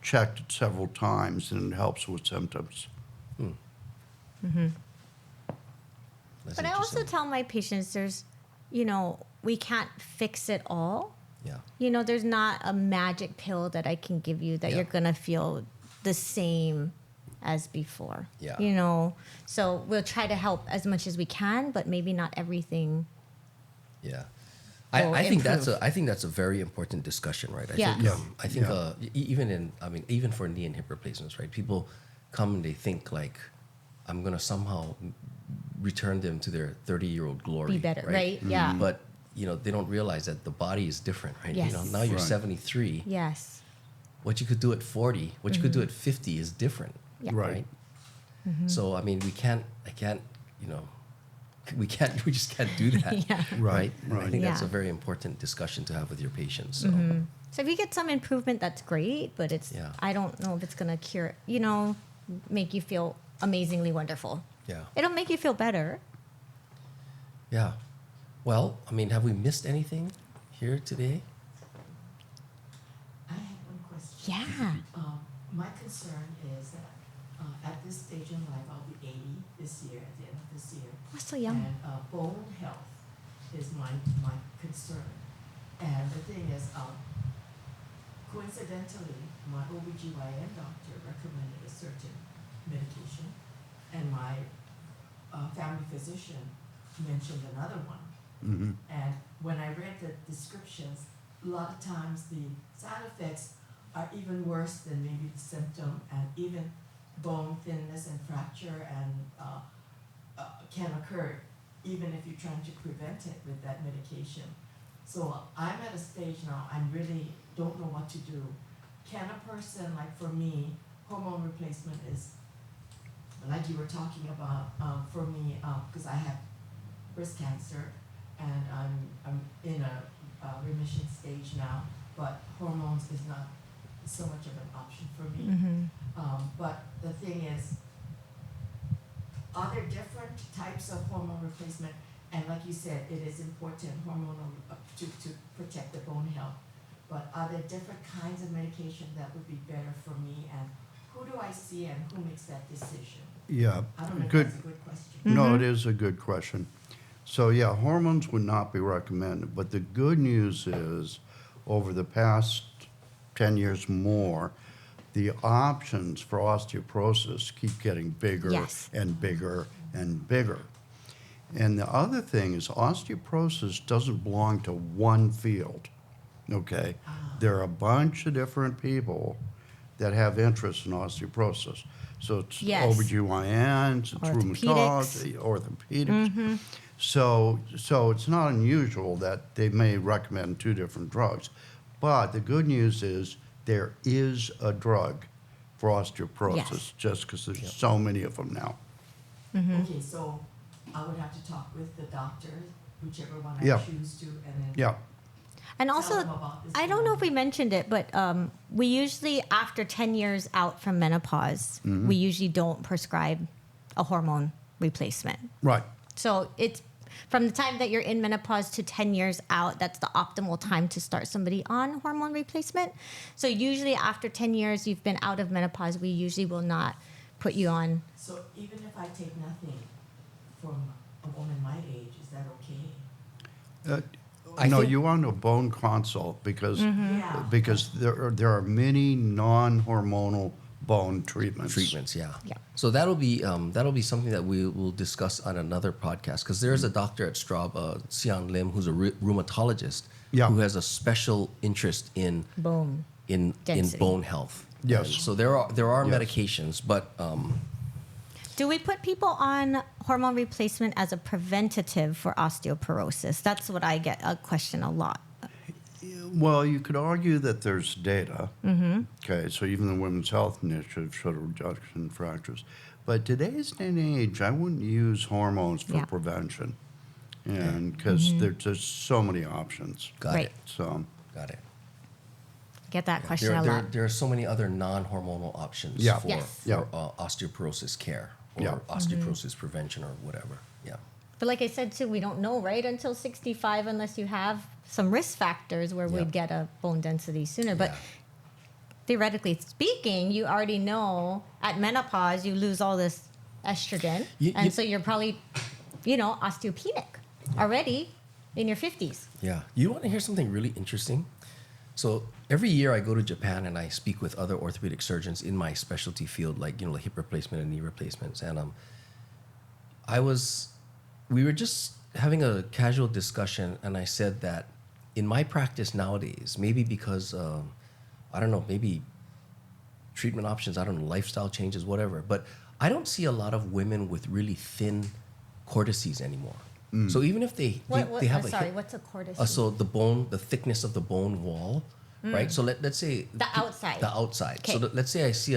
Speaker 1: checked several times and it helps with symptoms.
Speaker 3: That's
Speaker 2: But I also
Speaker 3: interesting.
Speaker 2: tell my patients there's, we can't fix it all.
Speaker 3: Yeah.
Speaker 2: There's not a magic pill that I can give you that
Speaker 3: Yeah.
Speaker 2: you're going to feel the same as before.
Speaker 3: Yeah.
Speaker 2: So we'll try to help as much as we can, but maybe not everything.
Speaker 3: Yeah.
Speaker 2: Will
Speaker 3: I think that's
Speaker 2: improve.
Speaker 3: a very important discussion, right?
Speaker 2: Yeah.
Speaker 3: I think
Speaker 1: Yeah.
Speaker 3: even for knee and hip replacements, right? People come and they think like, I'm gonna somehow return them to their 30-year-old glory.
Speaker 2: Be better, right? Yeah.
Speaker 3: But they don't realize that the body is different, right?
Speaker 2: Yes.
Speaker 3: Now you're
Speaker 1: Right.
Speaker 3: 73.
Speaker 2: Yes.
Speaker 3: What you could do at 40, what you could do at 50 is different.
Speaker 2: Yeah.
Speaker 1: Right.
Speaker 3: So I mean, we just can't do that.
Speaker 2: Yeah.
Speaker 3: Right. And I
Speaker 1: Right.
Speaker 3: think that's
Speaker 2: Yeah.
Speaker 3: a very important discussion to have with your patients. So
Speaker 2: So if you get some improvement, that's great, but
Speaker 3: Yeah.
Speaker 2: I don't know if it's going to cure, make you feel amazingly wonderful.
Speaker 3: yeah.
Speaker 2: It'll make you feel better.
Speaker 3: Yeah. Well, I mean, have we missed anything here today?
Speaker 4: I have one question.
Speaker 2: Yeah.
Speaker 4: My concern is that at this stage in life, I'll be 80 this year, at the end of this year.
Speaker 2: Oh, so young.
Speaker 4: And bone health is my concern. And the thing is, coincidentally, my OBGYN doctor recommended a certain medication, and my family physician mentioned another one. And when I read the descriptions, a lot of times the side effects are even worse than maybe the symptom, and even bone thinness and fracture and can occur even if you're trying to prevent it with that medication. So I'm at a stage now, I really don't know what to do. Can a person, like for me, hormone replacement is, like you were talking about, for me, because I have breast cancer, and I'm in a remission stage now, but hormones is not so much of an option for me. But the thing is, are there different types of hormone replacement? And like you said, it is important hormonal to protect the bone health. But are there different kinds of medication that would be better for me? And who do I see and who makes that decision?
Speaker 1: Yeah.
Speaker 4: I don't know if
Speaker 1: Good.
Speaker 4: that's a good question.
Speaker 1: No, it is a good question. So yeah, hormones would not be recommended, but the good news is over the past 10 years more, the options for osteoporosis keep getting bigger
Speaker 2: Yes.
Speaker 1: and bigger and bigger. And the other thing is osteoporosis doesn't belong to one field, okay? There are a bunch of different people that have interest in osteoporosis. So it's
Speaker 2: Yes.
Speaker 1: OBGYNs, it's
Speaker 2: Orthopedics.
Speaker 1: orthopedics. So it's not unusual that they may recommend two different drugs. But the good news is there is a drug for osteoporosis,
Speaker 2: Yes.
Speaker 1: just because there's so many of them now.
Speaker 4: Okay, so I would have to talk with the doctor, whichever one I
Speaker 1: Yeah.
Speaker 4: choose to, and then
Speaker 1: Yeah.
Speaker 2: And
Speaker 4: tell
Speaker 2: also,
Speaker 4: them about this
Speaker 2: I don't know
Speaker 4: one.
Speaker 2: if we mentioned it, but we usually, after 10 years out from menopause, we usually don't prescribe a hormone replacement.
Speaker 1: Right.
Speaker 2: So it's from the time that you're in menopause to 10 years out, that's the optimal time to start somebody on hormone replacement. So usually after 10 years you've been out of menopause, we usually will not put you on.
Speaker 4: So even if I take nothing from a woman my age, is that okay?
Speaker 3: I
Speaker 1: No,
Speaker 3: think-
Speaker 1: you want a bone consult because
Speaker 4: Yeah.
Speaker 1: there are many non-hormonal bone treatments.
Speaker 3: Yeah.
Speaker 2: Yeah.
Speaker 3: So that'll be something that we will discuss on another podcast because there's a doctor at Straub, Xian Lim, who's a rheumatologist,
Speaker 1: Yeah.
Speaker 3: who has a special interest in
Speaker 2: Bone.
Speaker 3: in
Speaker 2: Density.
Speaker 3: bone health.
Speaker 1: Yes.
Speaker 3: And so there are
Speaker 1: Yes.
Speaker 3: medications, but
Speaker 2: Do we put people on hormone replacement as a preventative for osteoporosis? That's what I get a question a lot.
Speaker 1: Well, you could argue that there's data. Okay, so even the Women's Health Initiative showed a reduction in fractures. But today's day and age, I wouldn't use hormones for
Speaker 2: Yeah.
Speaker 1: prevention, and because there's just so many options.
Speaker 3: got
Speaker 2: Right.
Speaker 3: it.
Speaker 1: So
Speaker 3: Got it.
Speaker 2: Get that question
Speaker 3: There,
Speaker 2: a
Speaker 3: there,
Speaker 2: lot.
Speaker 3: there are so many other non-hormonal options
Speaker 1: Yeah.
Speaker 3: for,
Speaker 2: Yes.
Speaker 3: for
Speaker 1: Yeah.
Speaker 3: osteoporosis care or
Speaker 1: Yeah.
Speaker 3: osteoporosis prevention or whatever. Yeah.
Speaker 2: But like I said too, we don't know right until 65 unless you have some risk factors where
Speaker 3: Yeah.
Speaker 2: we'd get a bone density sooner. But
Speaker 3: Yeah.
Speaker 2: theoretically speaking, you already know at menopause you lose all this estrogen, and so you're probably, osteopenic already in your 50s.
Speaker 3: Yeah. You want to hear something really interesting? So every year I go to Japan and I speak with other orthopedic surgeons in my specialty field, like like hip replacement and knee replacements. And we were just having a casual discussion, and I said that in my practice nowadays, maybe because I don't know, maybe treatment options, I don't know, lifestyle changes, whatever. But I don't see a lot of women with really thin cortices anymore. So even if they have a
Speaker 2: sorry,
Speaker 3: hip,
Speaker 2: what's a cortice?
Speaker 3: so the thickness of the bone wall, right? So let's say
Speaker 2: The outside.
Speaker 3: The outside. So
Speaker 2: Okay.
Speaker 3: let's say I see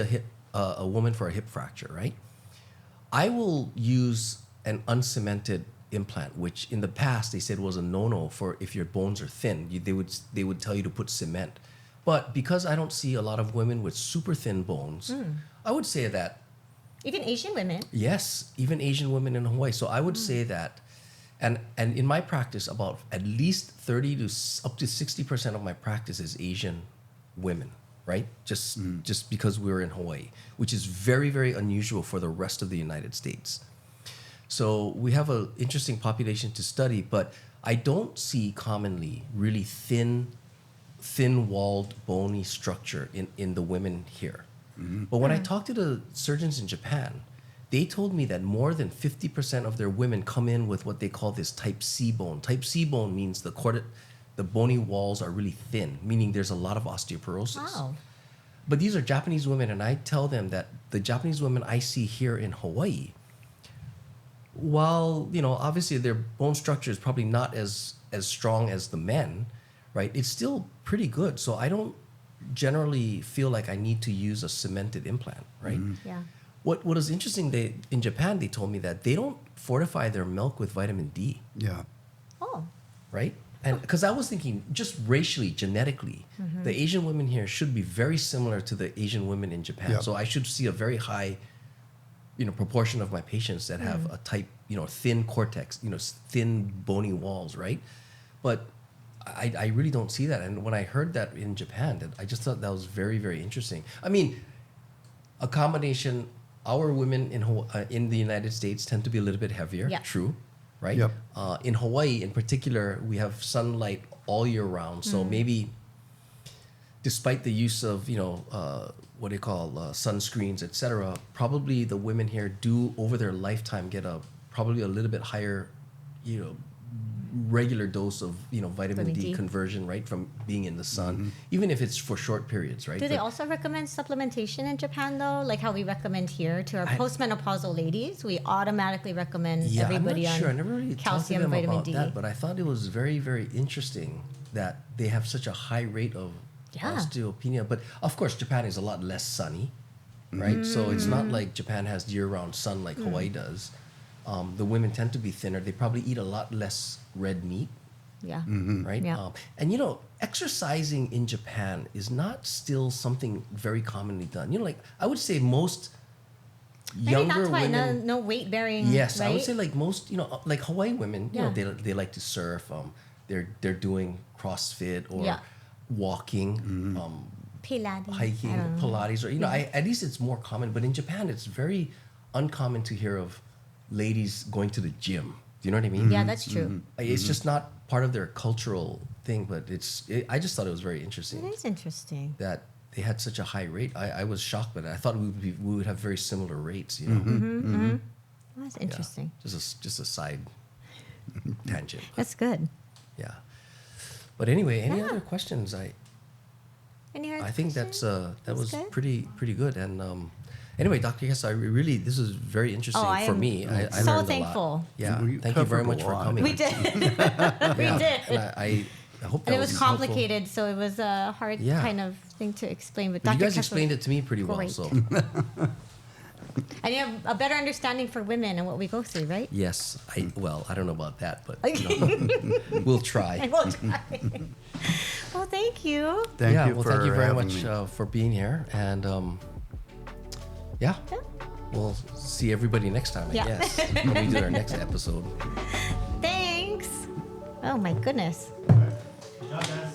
Speaker 3: a woman for a hip fracture, right? I will use an uncemented implant, which in the past they said was a no-no for if your bones are thin. They would tell you to put cement. But because I don't see a lot of women with super thin bones, I would say that
Speaker 2: Even Asian women.
Speaker 3: yes, even Asian women in Hawaii. So I would say that, and in my practice, about at least 30 to up to 60% of my practice is Asian women, right? Just because we're in Hawaii, which is very, very unusual for the rest of the United States. So we have an interesting population to study, but I don't see commonly really thin-walled, bony structure in the women here. But when I talk to the surgeons in Japan, they told me that more than 50% of their women come in with what they call this type C bone. Type C bone means the bony walls are really thin, meaning there's a lot of osteoporosis.
Speaker 2: Wow.
Speaker 3: But these are Japanese women, and I tell them that the Japanese women I see here in Hawaii, while obviously their bone structure is probably not as strong as the men, right? It's still pretty good. So I don't generally feel like I need to use a cemented implant, right?
Speaker 2: Yeah.
Speaker 3: What is interesting, in Japan they told me that they don't fortify their milk with vitamin D,
Speaker 1: yeah.
Speaker 2: Oh.
Speaker 3: right? And because I was thinking, just racially, genetically, the Asian women here should be very similar to the Asian women in Japan.
Speaker 1: Yeah.
Speaker 3: So I should see a very high, proportion of my patients that have a type, thin cortex, thin bony walls, right? But I really don't see that. And when I heard that in Japan, I just thought that was very, very interesting. I mean, a combination. Our women in the United States tend to be a little bit heavier.
Speaker 2: Yeah.
Speaker 3: True, right?
Speaker 1: Yep.
Speaker 3: In Hawaii, in particular, we have sunlight all year round. So maybe, despite the use of what do you call sunscreens, etc., probably the women here do over their lifetime get probably a little bit higher, regular dose of vitamin
Speaker 2: Vitamin
Speaker 3: D
Speaker 2: D.
Speaker 3: conversion, right, from being in the sun, even if it's for short periods, right?
Speaker 2: Do they
Speaker 3: But
Speaker 2: also recommend supplementation in Japan though? Like how we recommend here to our postmenopausal ladies, we automatically recommend
Speaker 3: yeah,
Speaker 2: everybody
Speaker 3: I'm not sure. I
Speaker 2: on
Speaker 3: never really talked to
Speaker 2: calcium,
Speaker 3: them
Speaker 2: vitamin
Speaker 3: about
Speaker 2: D.
Speaker 3: that, but I thought it was very, very interesting that they have such a high rate of
Speaker 2: Yeah.
Speaker 3: osteopenia. But of course, Japan is a lot less sunny, right? So it's not like Japan has year-round sun like Hawaii does. The women tend to be thinner. They probably eat a lot less red meat,
Speaker 2: Yeah.
Speaker 3: right?
Speaker 2: Yeah.
Speaker 3: And exercising in Japan is not still something very commonly done. Like I would say most
Speaker 2: Maybe
Speaker 3: younger
Speaker 2: that's why
Speaker 3: women.
Speaker 2: no weight bearing.
Speaker 3: Yes,
Speaker 2: right?
Speaker 3: I would say like most, like Hawaii women,
Speaker 2: Yeah.
Speaker 3: they like to surf. They're doing CrossFit or
Speaker 2: Yeah.
Speaker 3: walking,
Speaker 2: Pilates.
Speaker 3: hiking,
Speaker 2: I don't know.
Speaker 3: Pilates, or at least it's more common. But in Japan, it's very uncommon to hear of ladies going to the gym. Do you know what I mean?
Speaker 2: Yeah, that's true.
Speaker 3: It's just not part of their cultural thing. But I just thought it was very interesting
Speaker 2: It is interesting.
Speaker 3: that they had such a high rate. I was shocked by that. I thought we would have very similar rates.
Speaker 2: That's
Speaker 3: Yeah.
Speaker 2: interesting.
Speaker 3: Just a side tangent.
Speaker 2: That's good.
Speaker 3: Yeah. But anyway, any
Speaker 2: Yeah.
Speaker 3: other questions?
Speaker 2: Any other
Speaker 3: I think
Speaker 2: questions?
Speaker 3: that was
Speaker 2: good.
Speaker 3: pretty good. And anyway, Dr. Kessel, this is very interesting
Speaker 2: I
Speaker 3: for
Speaker 2: am
Speaker 3: me. I
Speaker 2: so
Speaker 3: learned
Speaker 2: thankful.
Speaker 3: a lot. Yeah.
Speaker 1: We
Speaker 3: Thank you very
Speaker 1: covered a
Speaker 3: much for
Speaker 1: lot.
Speaker 3: coming.
Speaker 2: We did. We
Speaker 3: Yeah.
Speaker 2: did.
Speaker 3: And I hope that
Speaker 2: And it was
Speaker 3: helpful.
Speaker 2: complicated, so it was a hard
Speaker 3: Yeah.
Speaker 2: kind of thing to explain. But
Speaker 3: But you
Speaker 2: Dr.
Speaker 3: guys
Speaker 2: Kessel-
Speaker 3: explained it to me pretty well.
Speaker 2: Great.
Speaker 3: So
Speaker 2: And you have a better understanding for women and what we go through, right?
Speaker 3: yes, I don't know about that, but we'll try.
Speaker 2: We'll try. Well, thank you.
Speaker 1: Thank you
Speaker 3: well,
Speaker 1: for
Speaker 3: thank you very
Speaker 1: having
Speaker 3: much
Speaker 1: me.
Speaker 3: for being here, and
Speaker 2: Yeah.
Speaker 3: we'll see everybody next time, I
Speaker 2: Yeah.
Speaker 3: guess, when we do our next episode.
Speaker 2: Thanks. Oh my goodness.
Speaker 5: Good job, guys.